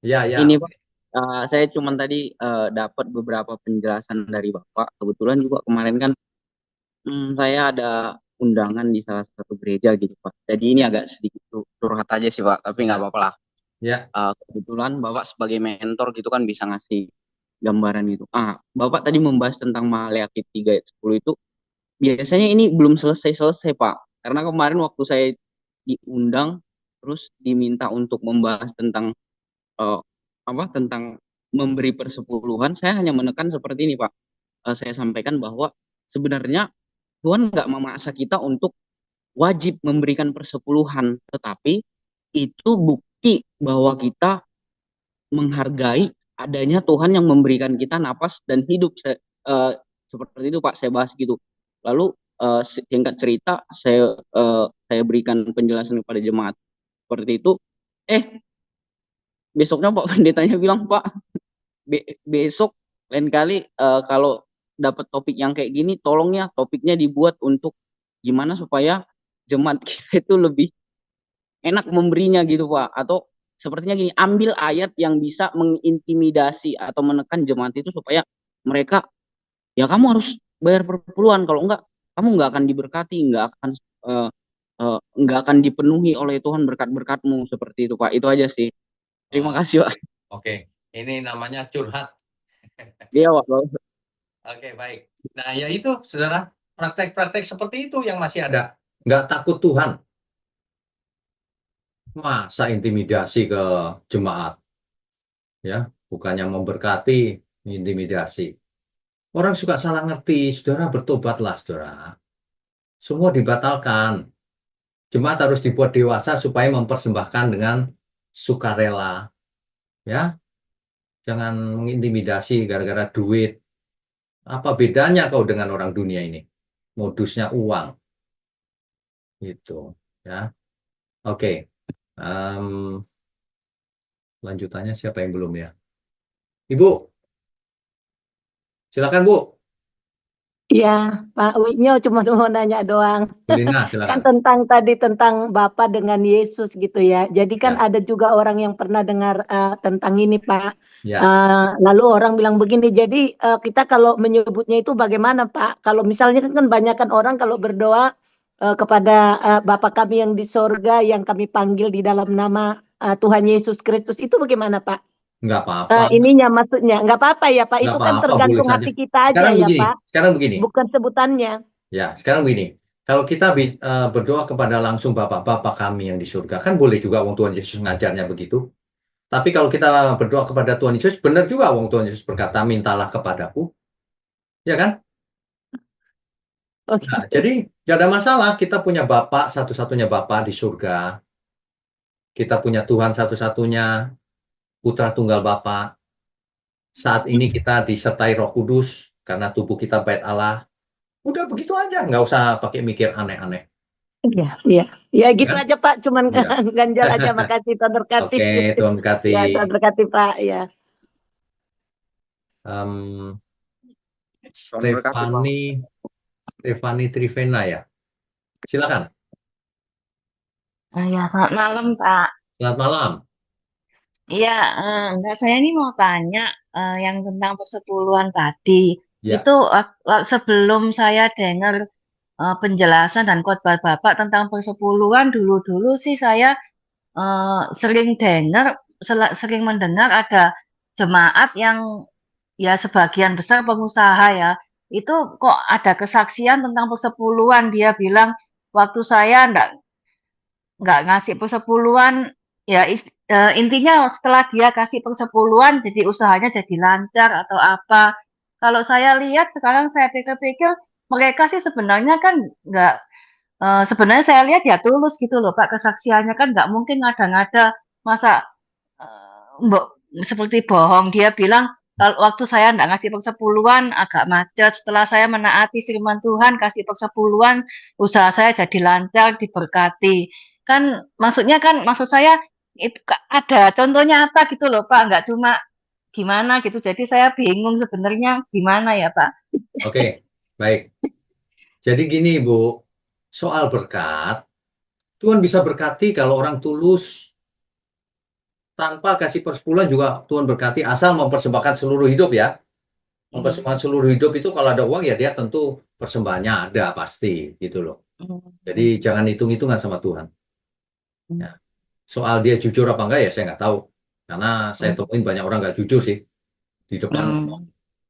Ya,
Ini
oke.
Pak, saya cuma tadi dapat beberapa penjelasan dari Bapak. Kebetulan juga kemarin kan saya ada undangan di salah satu gereja gitu Pak. Jadi ini agak sedikit curhat aja sih Pak, tapi nggak apa-apa lah.
Ya.
Kebetulan Bapak sebagai mentor gitu kan bisa ngasih gambaran gitu. Bapak tadi membahas tentang Maleakhi 3 ayat 10 itu. Biasanya ini belum selesai Pak. Karena kemarin waktu saya diundang terus diminta untuk membahas tentang tentang memberi persepuluhan, saya hanya menekan seperti ini Pak. Saya sampaikan bahwa sebenarnya Tuhan nggak memaksa kita untuk wajib memberikan persepuluhan, tetapi itu bukti bahwa kita menghargai adanya Tuhan yang memberikan kita napas dan hidup. Seperti itu Pak, saya bahas gitu. Lalu singkat cerita saya berikan penjelasan kepada jemaat seperti itu. Besoknya Pak Pendetanya bilang, Pak, besok lain kali kalau dapat topik yang kayak gini, tolong ya topiknya dibuat untuk gimana supaya jemaat kita itu lebih enak memberinya gitu Pak. Atau sepertinya gini, ambil ayat yang bisa mengintimidasi atau menekan jemaat itu supaya mereka, ya kamu harus bayar perpuluhan, kalau enggak kamu nggak akan diberkati, nggak akan dipenuhi oleh Tuhan berkat-berkatmu, seperti itu Pak. Itu aja sih. Terima
Oh,
kasih Pak.
oke. Ini namanya curhat.
Iya Pak.
Oke, baik. Nah, ya itu, saudara, praktek-praktek seperti itu yang masih ada. Nggak takut Tuhan. Masa intimidasi ke jemaat, ya, bukannya memberkati, intimidasi. Orang suka salah ngerti, saudara, bertobatlah, saudara. Semua dibatalkan. Jemaat harus dibuat dewasa supaya mempersembahkan dengan sukarela, ya. Jangan mengintimidasi gara-gara duit. Apa bedanya kau dengan orang dunia ini? Modusnya uang, gitu, ya. Oke. Lanjutannya siapa yang belum ya? Ibu, silakan Bu.
Ya, Pak Winyo cuma mau nanya doang.
Bu Lina,
Kan
silakan.
tentang Bapa dengan Yesus gitu ya. Jadi kan
Ya,
ada juga orang yang pernah dengar tentang ini, Pak.
ya.
Lalu orang bilang begini, jadi kita kalau menyebutnya itu bagaimana, Pak? Kalau misalnya kan banyakkan orang kalau berdoa kepada Bapa kami yang di sorga, yang kami panggil di dalam nama Tuhan Yesus Kristus, itu bagaimana, Pak?
Nggak apa-apa,
Ininya maksudnya, nggak apa-apa ya, Pak.
nggak
Itu kan
apa-apa, boleh
tergantung
saja.
hati kita aja ya, Pak.
Sekarang begini.
Bukan sebutannya.
Ya, sekarang begini. Kalau kita berdoa kepada langsung Bapa kami yang di surga, kan boleh juga wong Tuhan Yesus ngajarnya begitu. Tapi kalau kita berdoa kepada Tuhan Yesus, benar juga wong Tuhan Yesus berkata, mintalah kepadaku. Ya kan?
Oh,
Nah,
gitu.
jadi nggak ada masalah. Kita punya Bapa, satu-satunya Bapa di surga. Kita punya Tuhan satu-satunya, Putra Tunggal Bapa. Saat ini kita disertai Roh Kudus, karena tubuh kita bait Allah. Udah begitu aja, nggak usah pakai mikir aneh-aneh.
Iya, iya. Ya gitu
Ya?
aja Pak, cuman
Ya.
ganjal aja. Makasih Tuhan berkati.
Oke, Tuhan berkati.
Ya, Tuhan berkati Pak, ya.
Em,
Tuhan berkati Pak.
Stefani Trivena ya. Silakan.
Ya, selamat malam, Pak.
Selamat malam.
Iya, enggak, saya ini mau tanya yang tentang persepuluhan tadi.
Ya,
Itu sebelum saya dengar penjelasan dan khotbah Bapak tentang persepuluhan, dulu-dulu sih saya sering dengar, sering mendengar ada jemaat yang ya sebagian besar pengusaha ya. Itu kok ada kesaksian tentang persepuluhan. Dia bilang waktu saya nggak ngasih persepuluhan ya intinya setelah dia kasih persepuluhan jadi usahanya jadi lancar atau apa. Kalau saya lihat sekarang saya pikir-pikir mereka sih sebenarnya kan nggak sebenarnya saya lihat ya tulus gitu loh Pak, kesaksiannya kan nggak mungkin ngada-ngada, masa seperti bohong. Dia bilang kalau waktu saya nggak ngasih persepuluhan agak macet, setelah saya menaati firman Tuhan kasih persepuluhan usaha saya jadi lancar diberkati. Kan maksudnya kan maksud saya itu ada contoh nyata gitu loh Pak, nggak cuma gimana gitu. Jadi saya bingung sebenarnya gimana ya Pak.
oke, baik. Jadi gini, Bu, soal berkat, Tuhan bisa berkati kalau orang tulus, tanpa kasih persepuluhan juga Tuhan berkati, asal mempersembahkan seluruh hidup ya. Mempersembahkan seluruh hidup itu kalau ada uang ya dia tentu persembahannya ada pasti gitu loh. Jadi jangan hitung-hitungan sama Tuhan. Ya. Soal dia jujur apa enggak ya saya nggak tahu. Karena saya temuin banyak orang nggak jujur sih. Di depan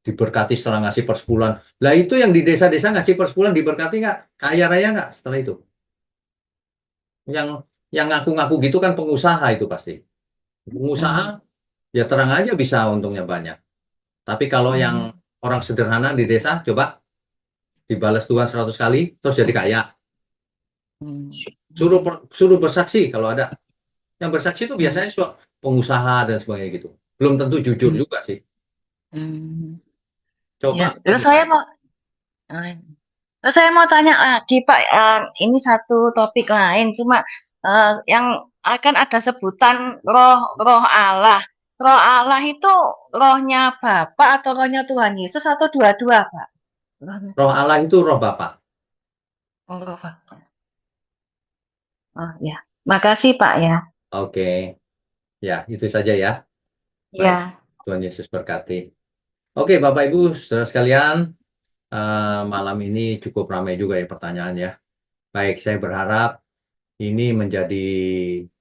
diberkati setelah ngasih persepuluhan. Lah itu yang di desa-desa ngasih persepuluhan diberkati nggak? Kaya raya nggak setelah itu? Yang ngaku-ngaku gitu kan pengusaha itu pasti. Pengusaha ya terang aja bisa untungnya banyak. Tapi kalau yang orang sederhana di desa coba dibalas Tuhan 100 kali terus jadi kaya. Suruh bersaksi kalau ada. Yang bersaksi itu biasanya pengusaha dan sebagainya gitu. Belum tentu jujur juga sih.
Ya,
Coba
terus
kita
Saya mau tanya lagi Pak, ini satu topik lain, cuma yang akan ada sebutan roh Allah. Roh Allah itu rohnya Bapa atau rohnya Tuhan Yesus atau dua-dua Pak?
Roh Allah itu roh Bapa.
Oh, roh Bapa. Oh ya, makasih Pak ya.
Oke. Ya, itu saja ya. Baik,
Ya.
Tuhan Yesus berkati. Oke, Bapak Ibu, saudara sekalian, malam ini cukup ramai juga ya pertanyaan ya. Baik, saya berharap ini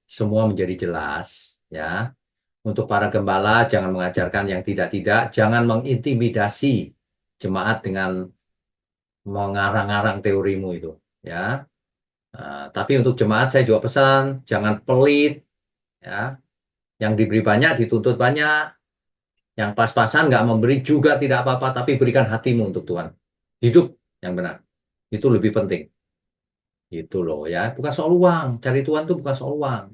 semua menjadi jelas ya. Untuk para gembala jangan mengajarkan yang tidak-tidak, jangan mengintimidasi jemaat dengan mengarang-arang teorimu itu ya. Tapi untuk jemaat saya juga pesan jangan pelit ya. Yang diberi banyak dituntut banyak. Yang pas-pasan nggak memberi juga tidak apa-apa, tapi berikan hatimu untuk Tuhan. Hidup yang benar. Itu lebih penting. Itu loh ya. Bukan soal uang. Cari Tuhan itu bukan soal uang.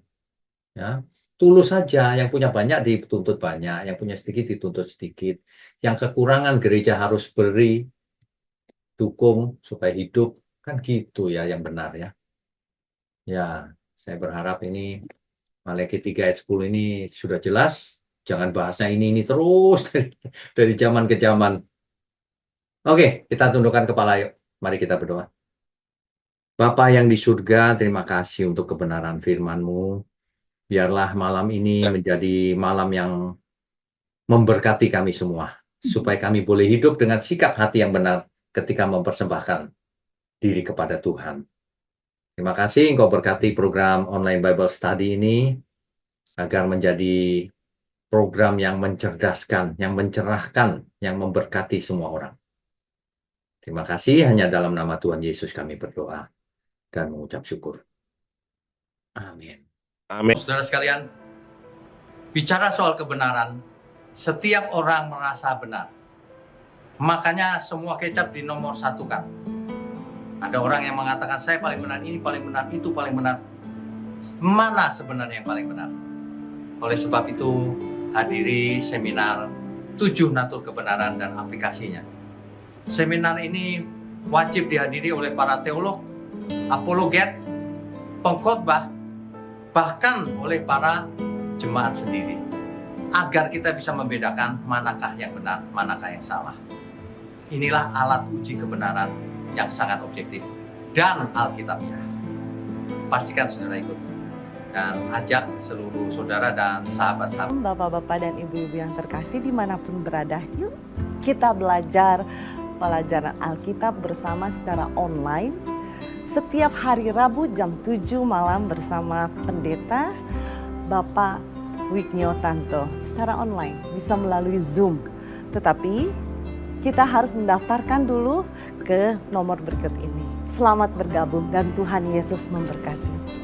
Ya. Tulus saja. Yang punya banyak dituntut banyak. Yang punya sedikit dituntut sedikit. Yang kekurangan gereja harus beri. Dukung supaya hidup. Kan gitu ya yang benar ya. Ya, saya berharap ini Maleakhi 3 ayat 10 ini sudah jelas. Jangan bahasnya ini terus dari zaman ke zaman. Oke, kita tundukkan kepala yuk. Mari kita berdoa. Bapa yang di surga, terima kasih untuk kebenaran firman-Mu. Biarlah malam ini menjadi malam yang memberkati kami semua. Supaya kami boleh hidup dengan sikap hati yang benar ketika mempersembahkan diri kepada Tuhan. Terima kasih Engkau berkati program online Bible Study ini agar menjadi program yang mencerdaskan, yang mencerahkan, yang memberkati semua orang. Terima kasih, hanya dalam nama Tuhan Yesus kami berdoa dan mengucap syukur. Amin.
Amin.
Saudara sekalian, bicara soal kebenaran, setiap orang merasa benar. Makanya semua kecap dinomor satukan. Ada orang yang mengatakan, saya paling benar, ini paling benar, itu paling benar. Mana sebenarnya yang paling benar? Oleh sebab itu, hadiri seminar 7 natur kebenaran dan aplikasinya. Seminar ini wajib dihadiri oleh para teolog, apologet, pengkhotbah, bahkan oleh para jemaat sendiri. Agar kita bisa membedakan manakah yang benar, manakah yang salah. Inilah alat uji kebenaran yang sangat objektif dan alkitabiah. Pastikan saudara ikut. Dan ajak seluruh saudara dan sahabat-sahabat.
Bapak-bapak dan ibu-ibu yang terkasih dimanapun berada, yuk kita belajar pelajaran Alkitab bersama secara online. Setiap hari Rabu jam 7 malam bersama pendeta Bapak Wignio Tanto secara online, bisa melalui Zoom. Tetapi kita harus mendaftarkan dulu ke nomor berikut ini. Selamat bergabung dan Tuhan Yesus memberkati.